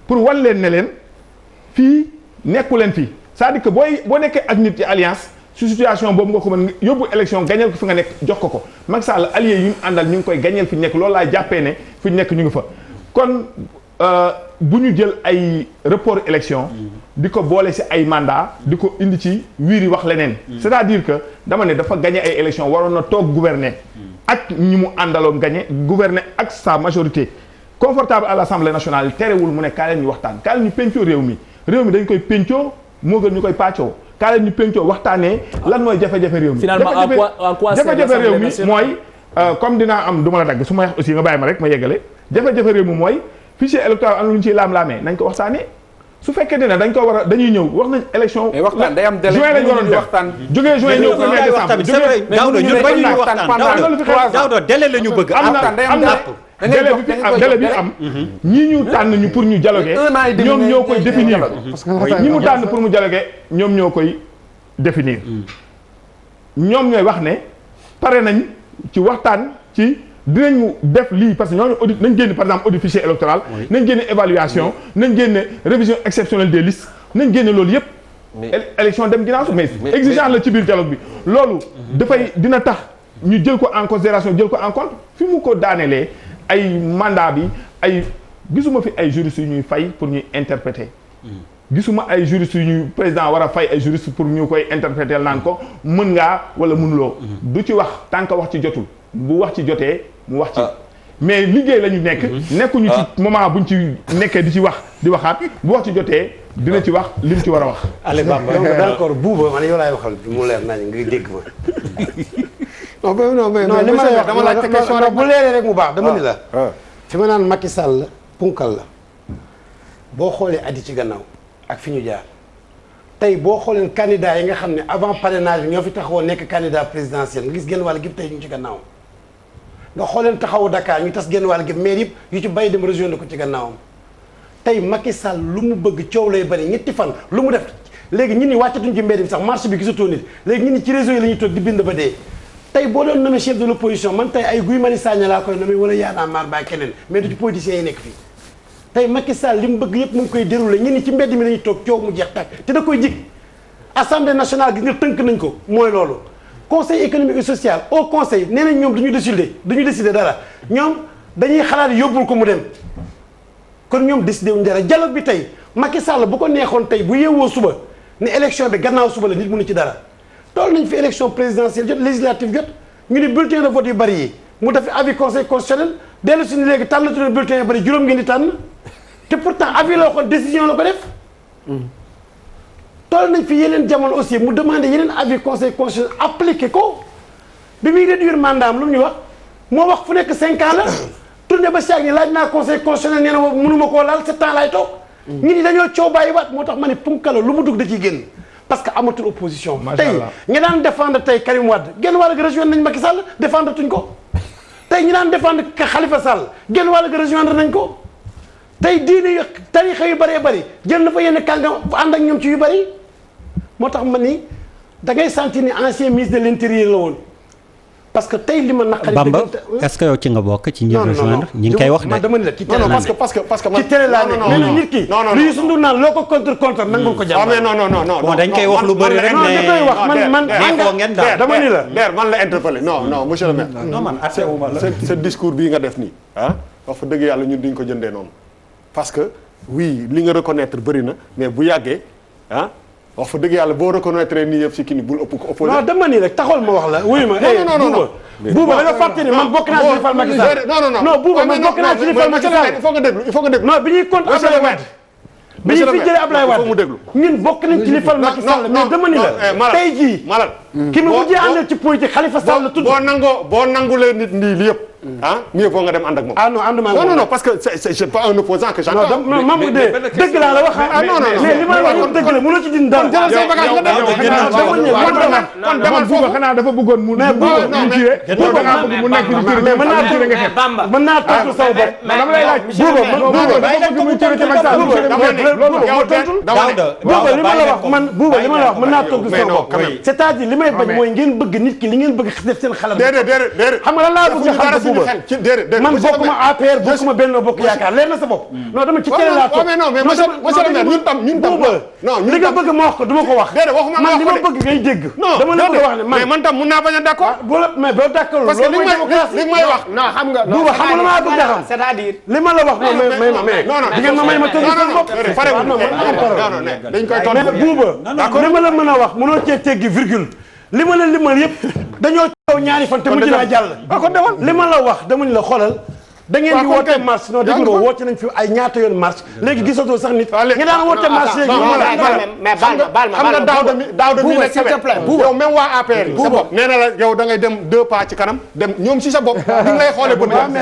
pour wan leen ne leen fii nekku leen fii c'est-à-dire que boo nekkee ak nit ci alliance su situation boobu nga ko mën yóbbu élection gañeel ko fi nga nekk jox ko Macky Sall allié yu ñu àndal ñu ngi koy gañeel fi ñu nekk loolu laa jàppee ne fi ñu nekk ñu ngi fa kon bu ñu jël ay report élection di ko boole si ay mandat di ko indi ci wiiri wax leneen c'est-à-dire que dama ne dafa gañe ay élection waroon na toog gouverner ak ñi mu àndaloon gagné gouverner ak sa majorité confortable à l'Assemblée nationale terewul mu ne kaa leen ñu waxtaan kaa leen ñu pencoo réew mi dañ koy pencoo moo gën ñu koy pàccoo kaa leen ñu pencoo waxtaanee lan mooy jafe-jafe réew mi. finalement à quoi jafe-jafe réew mi mooy comme dinaa am du ma la dagg su ma wax aussi nga bàyyi ma rek ma yeggale jafe-jafe réew mi mooy fichier électoral am lu ñu ciy laam-laamee nañ ko waxtaanee su fekkee ne dañ ko war a dañuy ñëw wax nañ élection. mais waxtaan day am délai juin lañ waroon def jógee juin ñëw premier décembre jógee Daouda ñun bañ ñu waxtaan Daouda délai la ñu bëgg am na délai bi am ñii ñu tànn ñu pour ñu dialoguer ñoom ñoo koy définir ñi mu tànn pour mu dialoguer ñoom ñoo koy définir ñoom ñooy wax ne pare nañ ci waxtaan ci dinañu def lii parce que ñooñu audit nañ génne par exemple audit fichier électoral nañ génne évaluation nañ génne révision exceptionnelle des listes nañ génne loolu yëpp élection dem ginnaaw mais exigence la ci biir dialogue bi loolu dina tax ñu jël ko en considération jël ko en compte fi mu ko daanelee ay mandat bi gisuma fi ay juristes yu ñuy fay pour ñuy interpréter gisuma ay juristes yu ñuy président war a fay ay juristes pour ñu koy interpréter naan ko mën ngaa wala mënuloo du ci wax tant que wax ci jotul bu wax ci jotee mu wax ci mais liggéey la ñu nekk nekkuñu ci moment buñ ci nekkee di ci wax di waxaat bu wax ci jotee dina ci wax lim ci war a wax allez Bamba donc d'accord buuba man yow laay waxal mu leer nañ nga dégg ma non li ma lay wax dama laaj question rek bu leeree rek mu baax dama ni la fi ma naan Macky Sall punkal la boo xoolee addi ci gannaaw ak fi ñu jaar tey boo xoolee candidat yi nga xam ne avant parrainage bi ñoo fi taxawoon nekk candidat présidentiel nga gis genn wàll gépp tey ñu ci gannaaw nga xooleen taxawu Dakar ñu tas genn wàll gépp maire yëpp yu ci bàyyi dem rejoindre ko ci gannaawam tey Macky Sall lu mu bëgg coow lay bari ñetti fan lu mu def léegi ñun ñi wàccatuñ ci mbedd bi sax marché bi gisatoo nit léegi ñun ñi ci réseau yi la ñuy toog di bind ba dee tey boo doon nommé chef de l'opposition man tey ay Guy Marius Sagna laa koy nommé wala Y'en a marre ba keneen mais du ci politiciens yi nekk fii tey Macky Sall li mu bëgg yëpp mu ngi koy déroulé ñun ñi ci mbedd mi la ñuy toog coow mu jeex tàkk te da koy jig assemblée nationale gi nga tënk nañ ko mooy loolu conseil économique et social au conseil nee nañ ñoom duñu décider dara ñoom dañuy xalaat yóbbul ko mu dem kon ñoom décidé wuñ dara dialogue bi tey Macky Sall bu ko neexoon tey bu yeewoo suba ne élection bi gannaaw suba la nit mënu ci dara toll nañ fi élection présidentielle jot législative jot ñu ne bulletin de vote yu bari yi mu def avis conseil constitutionnel dellu si ni léegi tànnatu na bulletin yu bari juróom ngeen di tànn te pourtant avis la waxoon décision la ko def toll nañ fi yeneen jamono aussi mu demandé yeneen avis conseil constitutionnel appliqué ko bi muy réduire mandat am lu mu ñu wax moo wax fu nekk 5 ans la tourné ba saag ni laaj naa conseil constitutionnel nee na mënuma koo laal 7 ans laay toog ñi ni dañoo coow bàyyi waat moo tax ma ne punkalo lu mu dugg da ciy génn parce que amatul opposition tey ñi daan défendre tey Karim Wade genn wàll ga rejoindre nañ Macky Sall défendre tuñ ko tey ñi daan défendre Khalifa Sall genn wàll ga rejoindre nañ ko tey diine tarixa yu bëree bëri jël na fa yenn kàngam ànd ak ñoom ci yu bëri moo tax ma ni da ngay sentir ni ancien ministre de l'intérieur la woon parce que tey li ma naqari Bamba est-ce que yow ci nga bokk ci ñi rejoindre ñi ngi koy wax de dama ni la ci télé laa ne parce que ci télé laa ne nee na nit ki lu yu sundu naan loo ko contre nangul ko jàmm mais non bon dañ koy wax lu bëri rek mais koy wax man ngeen daal dama ni la der man la interpellé non monsieur le maire non man ce discours bii nga def nii wax fa dëgg yàlla ñun duñ ko jëndee noonu parce que oui li nga reconnaître bëri na mais bu yàggee ah wax fa dëgg yàlla boo reconnaître nii yëpp si kii ni bul ëpp ko opposé. non dama nii rek taxawal ma wax la wuyu ma. non Buuba da nga fàtte ni man bokk naa ci li fal Macky Sall. non Buuba man bokk naa ci li fal Macky Sall. il faut nga déglu. non bi ñuy compte Abdoulaye Wade. bi ñu fi jëlee Abdoulaye Wade ñun bokk nañ ci li fal Macky Sall mais dama ni la tey jii. malal ki ma mujjee àndal ci politique Khalifa Sall la tudd. boo nangulee nit nii li yëpp. ah mieux vaut nga dem ànd ak moom. ah non ànd maa non parce que c'est pas un opposant que j'entends. non Mamadou dëgg laa la wax. ah non mais li ma la wax yëpp dëgg la mënoo ci dindi dara. jëlal say bagage nga dem. kon demal foofu xanaa dafa bëggoon mu nekk mën naa tontu sama bopp. dama lay laaj Buuba li ma la wax man Buuba li ma la wax mën naa tontu sama bopp. c'est-à-dire li may bañ mooy ngeen bëgg nit ki li ngeen bëgg def seen xalam. déedéet xam nga lan laa bëgg xam ko Buuba man bokkuma APR bokkuma Benno Bokk Yaakaar leer na sa bopp. non dama ci télé laa toog mais non mais monsieur le maire ñun tam non li nga bëgg ma wax ko du ma ko wax. déedéet waxuma man li ma bëgg ngay dégg. dama la bëgg a wax ne mais man tam mun naa bañ a d'accord. mais boo d'accord parce que li may wax non xam nga Buuba xam nga maa bëgg a xam c'est-à-dire li ma la wax moom may ma mais di ngeen ma may ma tënk seen bopp dañ koy tontu mais Buuba li ma la mën a wax mënoo cee teggi virgule li ma la limal yëpp dañoo taw ñaari fan te mujj naa jàll li ma la wax dama ni la xoolal da ngeen di woote marche non dégg nga woote nañ fi ay ñaata yoon marche léegi gisatoo sax nit nga daan woote marche léegi mais baal ma xam nga daaw de mi nekk yow même waa APR yi sa bopp nee na la yow da ngay dem 2 pas ci kanam dem ñoom si sa bopp di ngay xoolee bët non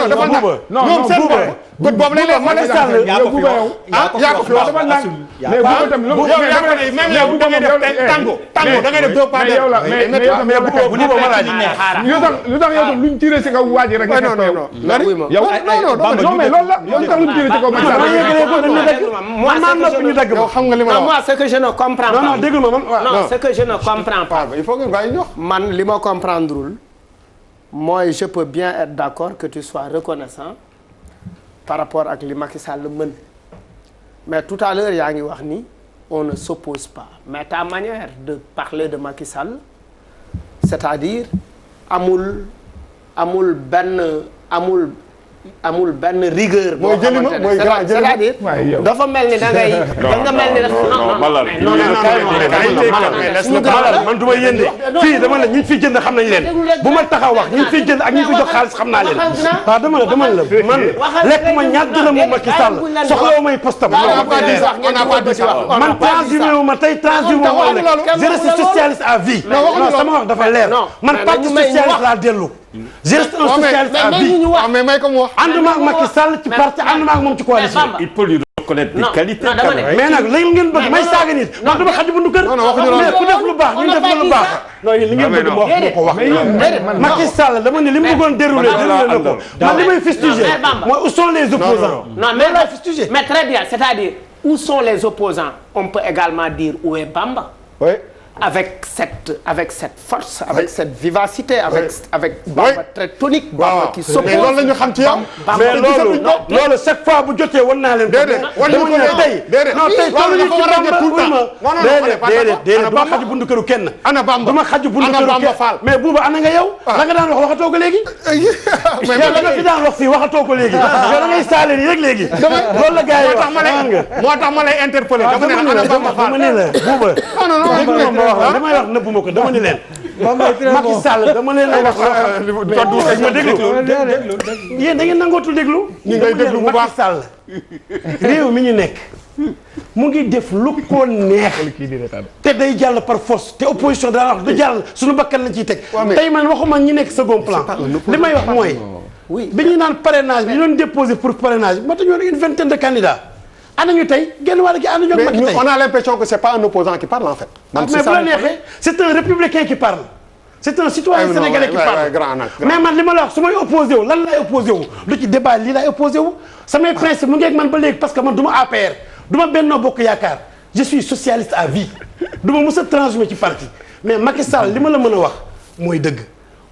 dafa nag ñoom seen bopp bët boobu lañ lay xoolee yow Buuba yow yaa ko fi wax dafa nag mais Buuba tam yow yaa ko ne même yow da ngay def tango da ngay def 2 pas mais Buuba ma laaj lu tax yow tam luñ tiré si kaw waa ji rek yow non mais loolu la yow tax luñ tiré ci kaw Macky Sall man maa nopp ñu dagg yow xam nga li ma la wax moi ce que je ne comprends pas non déglu ma man non ce que je ne comprends pas il faut que bàyyi ñu wax man li ma comprendrewul mooy je peux bien être d'accord que tu sois reconnaissant par rapport ak li Macky Sall mën mais tout à l'heure yaa ngi wax ni on ne s'oppose pas mais ta manière de parler de Macky Sall c'est-à-dire amul benn rigueur. mooy jëli ma mooy grand jëli ma c'est-à-dire dafa mel ni da ngay. da nga mel ni man du ma yënde fii dama la ñi fi jënd xam nañ leen bu ma taxaw wax ñi fi jënd ak ñi fi jox xaalis xam naa leen waaw dama la man lekk ma ñaar dërëmu Macky Sall soxlawu may postam man transhumé wu ma tey transhumé wu ma je reste socialiste à vie non sama wax dafa leer man parti socialiste laa dellu je reste un socialiste à vie mais may ko mu wax ànduma ak Macky Sall ci parti ànduma ak moom ci coalition il peut lui reconnaître des qualités mais nag léegi ngeen bëgg may saaga nit man duma xaj bundu kër mais ku def lu baax ñu def lu baax non li ngeen bëgg moo ko wax Macky Sall dama ne li mu bëggoon déroulé na ko man li may fustiger mooy où sont les opposants non mais lay fustiger mais très bien c'est-à-dire où sont les opposants on peut également dire où est Bamba oui avec cette force avec cette vivacité avec Bamba très tonique Bamba qui s'oppose mais loolu la ñu xam ci yow mais loolu chaque fois bu jotee wan naa leen déedéet non tey tollu ñu ci Bamba déedéet duma xaju bundu këru kenn ana Bamba duma xaju bundu këru kenn mais Buuba ana nga yow la nga daan wax waxatoo ko léegi yow la nga fi daan wax fii waxatoo ko léegi yow da ngay saale nii rek léegi loolu la gars yi wax moo tax ma lay interpeller dama ne ana Bamba Fall dama ne la Buuba li may wax nëbbu ma ko dama ni leen Macky Sall dama leen wax ma déglu yéen da ngeen nangootul déglu ñu ngay déglu bu baax Macky Sall réew mi ñu nekk mu ngi def lu ko neex te day jàll par force te opposition daan wax du jàll suñu bakkan lañ ciy teg tey man waxuma ñi nekk second plan li may wax mooy bi ñu naan parrainage bi ñu doon déposé pour parrainage moo tax ñu une vingtaine de candidats ana ñu tey genn wàll gi ana ñu ak Macky tey on a l'impression que c'est pas un opposant qui parle en fait. mais bu la neexee c'est un républicain qui parle c'est un citoyen sénégalais qui parle mais man li ma la wax su may opposé wu lan lay opposé wu lu ci débat lii lay opposé wu samay principe mu ngi ak man ba léegi parce que man du ma APR du ma Benno Bokk Yaakaar je suis socialiste à vie du ma mës a transhumé ci parti mais Macky Sall li ma la mën a wax mooy dëgg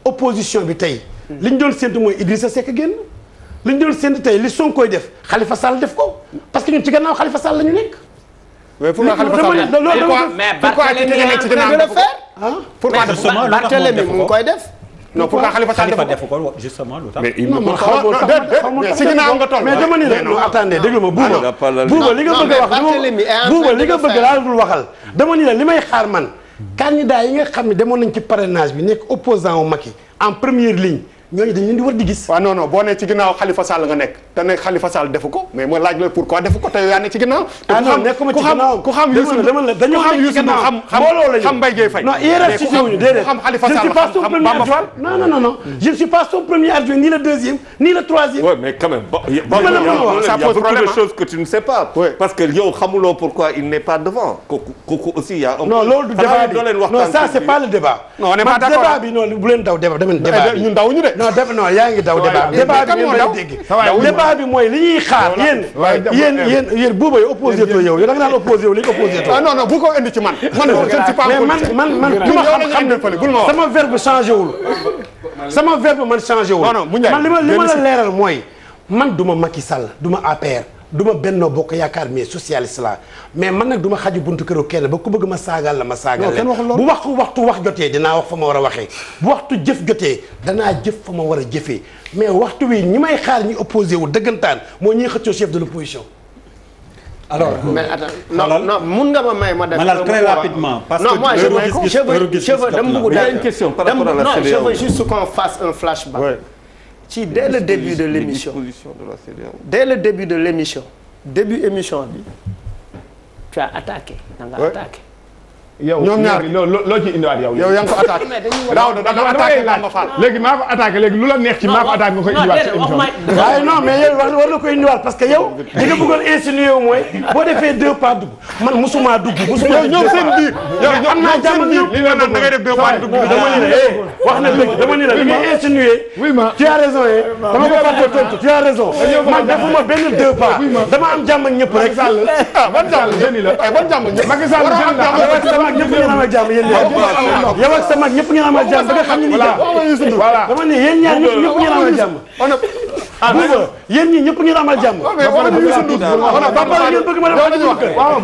opposition bi tey li ñu doon séntu mooy Idrissa Seck génn li ñu doon séntu tey li Sonko koy def Khalifa Sall def ko parce que ñun ci gannaaw Khalifa Sall la ñu nekk. mais pourquoi Khalifa Sall pourquoi Barthélémy mu ngi koy def non pourquoi Khalifa Sall defu ko justement lu tax. mais il non man si ginnaaw nga toll. mais dama ni la non attendez déglu ma buuba li nga bëgg a wax buuba li nga bëgg laa dul waxal dama ni la li may xaar man candidat yi nga xam ne demoon nañ ci parrainage bi nekk opposant au Macky en première ligne ñooñu dañ leen di war di gis. waaw non non boo nee ci ginnaaw Khalifa Sall nga nekk te ne Khalifa Sall defu ko mais ma laaj la pourquoi defu ko te yow yaa ne ci ginnaaw. ah non nekkuma ci ginnaaw ku xam Youssou Ndour dañu xam Youssou Ndour xam Mbaye Gueye Faye. non hiérarchisé wuñu déedéet xam Khalifa je ne Sall suis pas son premier Bamba Fall. adjoint non je ne suis pas son premier adjoint ni le deuxième ni le troisième. Ouais, mais quand même il y a ça pose beaucoup problème, de choses que tu ne sais pas. Ouais. Parce que yow xamuloo pourquoi il n'est pas devant. kooku aussi y a un. non loolu du débat bi non ça c'est pas le débat. non on n'est pas d'accord débat bi non bu leen daw débat dama débat bi ñun dawuñu de. non yaa ngi daw débat bi ngeen may dégg débat bi mooy li ñuy xaar yéen buuba yi opposé to yow da nga naan opposé wu li opposé to ah non bu ko indi ci man je ne suis pas mais man li ma xam ne fële bul ma wax sama verbe changé wul sama verbe man changé wul non man li ma la leeral mooy man duma Macky Sall duma APR duma Benno Bokk Yaakaar mais socialiste la mais man nag duma xaju buntu këru kenn ba ku bëgg ma saagal la ma saagal leen bu waxtu wax jotee dinaa wax fa ma war a waxee bu waxtu jëf jotee danaa jëf fa ma war a jëfee mais waxtu wi ñi may xaar ñi opposé wu dëggantaan moo ñuy xëccoo chef de l'opposition. alors mais attends non mun nga ma may ma def. malal très rapidement. parce non moi que je veux dama bëgg il y a une question par rapport à la CEDEAO. non je veux juste qu'on fasse un flashback. ci dès le début de l'émission dès le début de l'émission début émission bi tu as attaqué da nga attaqué. yow ñoom ñaar loo ci indiwaat yow. yow yaa ngi ko attaqué. daaw da nga attaqué Bamba Fall. léegi maa ko attaqué léegi lu la neex ci maa ko attaqué nga koy indiwaat ci émission bi. waaye non mais yow war na ko indiwaat parce que yow li nga bëggoon insinué wu mooy boo defee 2 pas dugg man musuma dugg. musuma ñoom seen biir yow am naa jàmm ñoom li nga naan da ngay def 2 pas dugg. dama ni la wax na dëgg dama ni la li ngay insinué. oui ma tu as raison dama ko fàtte tontu tu as raison. man defuma benn 2 pas. dama am jàmm ak ñëpp rek. ban jàmm jëni la ban jàmm ñëpp. Macky Sall jëni la ñëpp ngeen amal jàmm yéen yow ak sa mag ñëpp ngeen amal jàmm ba nga xam ne nii voilà dama ne yéen ñaar ñëpp ngeen amal jàmm buuba yéen ñi ñëpp ngeen amal jàmm bëgg ma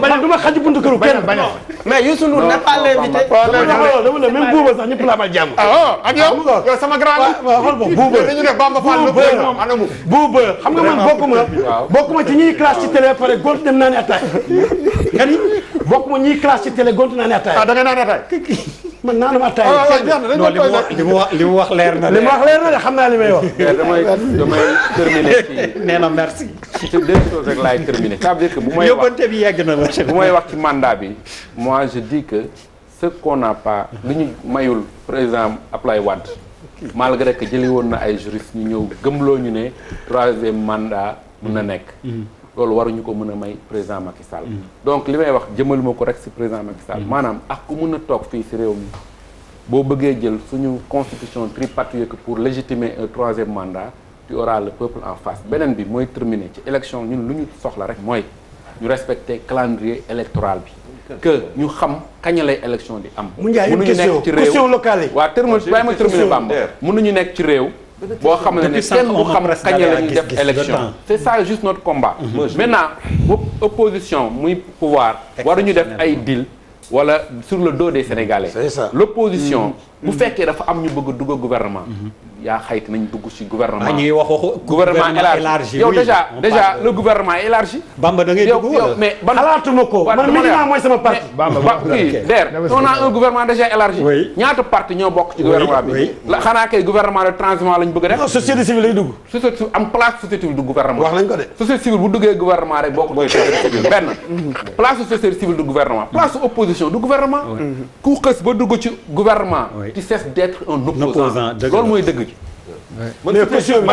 def du ma xaju buntu këru kenn mais Youssou Ndour n'est pas l'invité dama ne même buuba sax ñëpp la amal jàmm ak yow sama grand xool bo buuba dañu def Bamba Fall buuba xam nga man bokkuma ci ñuy classe ci télé pare gont dem naa ne attaque nga ni bokkuma ñuy classe ci télé gont naa ne attaque da ngay naan attaque man naanuma attaque li mu wax leer na li mu wax leer na de xam naa li may wax damay terminer ci nee na merci ci 2 choses rek laay terminer ça veut dire que bu may wax yóbbante bi yegg na la bu may wax ci mandat bi moi je dis que ce qu'on n'a pas lu ñu mayul président Ablaye Wade malgré que jëli woon na ay juristes ñu ñëw gëmloo ñu ne 3e mandat mën na nekk loolu waruñu ko mën a may président Macky Sall donc li may wax jëmaluma ko rek ci président Macky Sall maanaam ak ku mën a toog fii ci réew mi boo bëggee jël suñu constitution tripartite que pour légitimer un 3e mandat tu auras le peuple en face beneen bi mooy terminer ci élection ñun lu ñu soxla rek mooy ñu respecter calendrier électoral bi que ñu xam kañ lay élection di am mënuñu nekk ci réew question locale yi waaw bàyyi ma terminer Bamba mënuñu nekk ci réew boo xam ne kenn du xam kañ la ñuy def élection c'est ça juste notre combat maintenant opposition muy pouvoir waruñu def ay deal wala sur le dos des Sénégalais l'opposition bu fekkee dafa am ñu bëgg a dugg gouvernement yaa xayti nañ dugg ci gouvernement ñuy wax gouvernement élargi yow déjà le gouvernement élargi Bamba da ngay dugg wala mais ban xalaatuma ko man Médina mooy sama parti on a un gouvernement déjà élargi ñaata parti ñoo bokk ci gouvernement bi xanaa kay gouvernement de transhumance lañ bëgg a def société civile lay dugg société civile am place société civile du gouvernement wax nañ ko de société civile bu duggee gouvernement rek bokk société civile benn place société civile du gouvernement place opposition du gouvernement ku xës ba dugg ci gouvernement tu cesses d'être un opposant loolu mooy dëgg gi mais question bi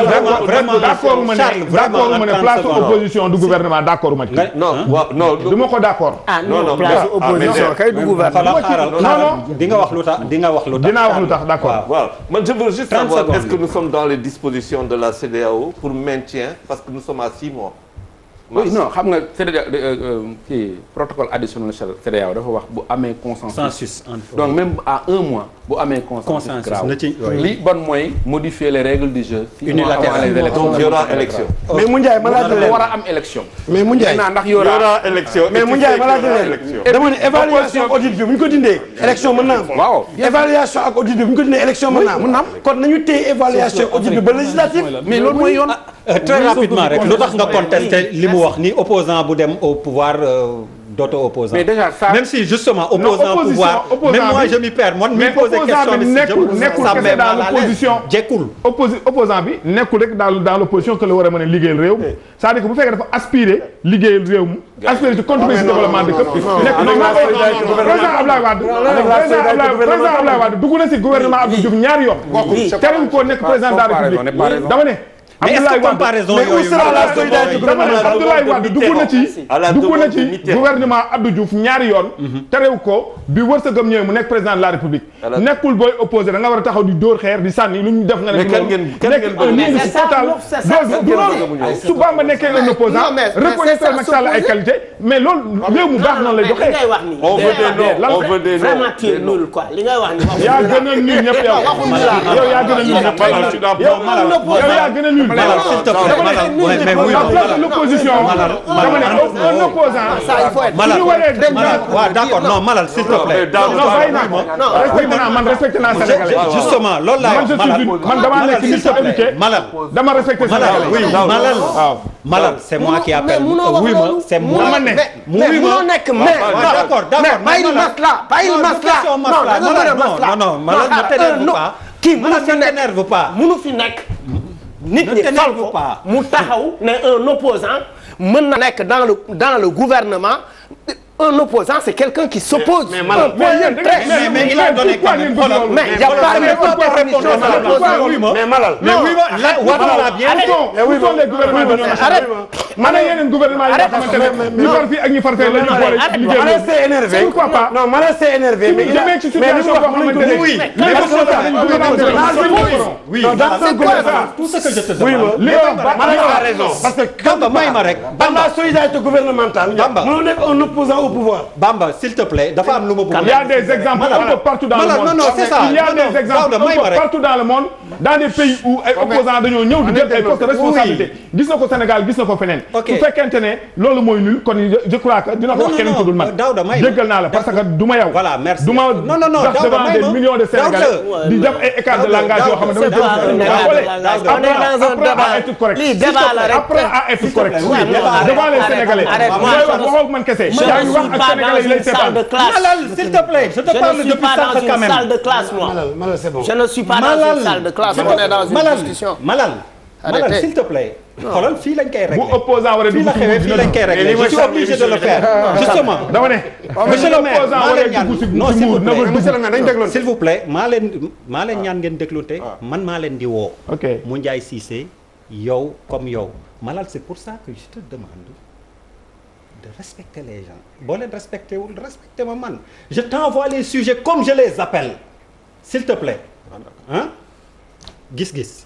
vraiment d'accord ma ne place opposition du gouvernement d'accord ma ci. non du ma ko d'accord. non place opposition kay du gouvernement. di nga wax lu tax dinaa wax lu tax d'accord. waaw man je veux juste savoir est-ce que nous sommes dans les dispositions de la CEDEAO pour maintien parce que nous sommes à 6 mois oui non xam nga kii protocole additionnel CEDEAO dafa wax bu amee consensus donc même à un mois bu amee consensus grave li bon mooy modifier les règles du jeu avant les élections donc y aura élection mais mu Ndiaye ma laaj leen war a am élection mais mu Ndiaye ndax y aura élection mais mu Ndiaye ma laaj leen dama ne évaluation audit bi bu ñu ko dindee élection mën naa am waaw évaluation ak audit bi bu ñu ko dindee élection mën naa am kon nañu téye évaluation audit bi ba législative mais loolu mooy yoon très rapidement rek lu tax nga contester li mu wax ni opposant bu dem au pouvoir d'auto-opposant. Mais déjà ça même si justement opposant pouvoir même moi je m'y perds man mi poser question bi nekkul kese dans l'opposition jekkul opposant bi nekkul rek dans l'opposition que la war a mën a liggéeyal réew mi c'est-à-dire que bu fekkee dafa aspirer liggéeyal réew mi aspirer ci contribuer ci développement de këpp nekk non président Abdoulaye Wade dugg na ci gouvernement Abdou Diouf ñaari yoon terewul ko nekk président de la République dama ne mais est-ce que comparaison yooyu Abdoulaye Wade dugg na ci gouvernement Abdou Diouf ñaari yoon terew ko bi wërsëgam ñëwee mu nekk président de la République nekkul booy opposé da nga war a taxaw di dóor xeer di sànni lu ñu def nga nekk nekk total du loolu su Bamba nekkee un opposant reconnaître Macky Sall ay qualité mais loolu réew mu baax noonu lay doxee on veut des noms vraiment tu es nul quoi li ngay wax ni yaa gën a nul ñëpp yow yaa gën a nul ñëpp yow yaa gën a nul Malal s'il te plaît mais oui l'opposition dama ne un opposant Malal waaw d'accord non Malal s'il te plaît non bàyyi naa man respecté naa Sénégalais justement loolu laa man dama nekk nit ko éduqué Malal dama respecté Sénégalais oui Malal c'est moi qui appelle oui ma c'est moi mais munoo nekk mais d'accord bàyyil masla non Malal ne t'énerve pas kii Malal ne t'énerve pas munu fi nekk nit ñi fal ko mu taxaw ne un opposant mën na nekk dans le gouvernement un opposant c'est quelqu'un qui s'oppose mais il a donné quand même mais il y a pas de mais Malal mais oui ma la bien où sont les gouvernements arrête mana yeneen gouvernement yi nga xamante ne ñu far fii ak ñu far fee la ñu boole liggéey Malal s'est énervé pourquoi pas non Malal s'est énervé mais il a ci situation boo xamante ne oui oui tout ce que je te demande Malal a raison parce que Bamba may ma rek dans la solidarité gouvernementale mënoo nekk un opposant au pouvoir Bamba s'il te plaît dafa am lu ma bëgg il y a des exemples un peu partout dans le monde non c'est ça il y a des exemples un peu partout dans le monde dans des pays où ay opposants dañoo ñëw di jël ay postes de responsabilité gis na ko Sénégal gis na ko feneen su fekkente ne loolu mooy nul kon je crois que dina ko wax keneen ko dul man jéggal naa la parce que du ma yow voilà merci du ma sax devant des millions de Sénégalais di def ay écart de langage yoo xam ne damay à être correct apprends à être correct devant les Sénégalais waxoo man kese yaa ngi wax ak Sénégalais yi lay seetaan Malal s'il te plaît je te parle depuis sànq quand même salle de classe moi Malal c'est bon je ne suis pas dans une salle de classe on est dans une discussion Malal s'il te plaît xoolal fii lañ koy régler bu opposant war a dugg fii lañ koy régler je suis obligé de le faire justement dama ne monsieur le maire maa leen ñaan non s'il vous plaît maa leen ñaan ngeen dégluwante man maa leen di woo mu Ndiaye Cissé yow comme yow Malal c'est pour ça que je te demande de respecter les gens boo leen respecté wul respecté ma man je t'envoie les sujets comme je les appelle s'il te plaît hein gis-gis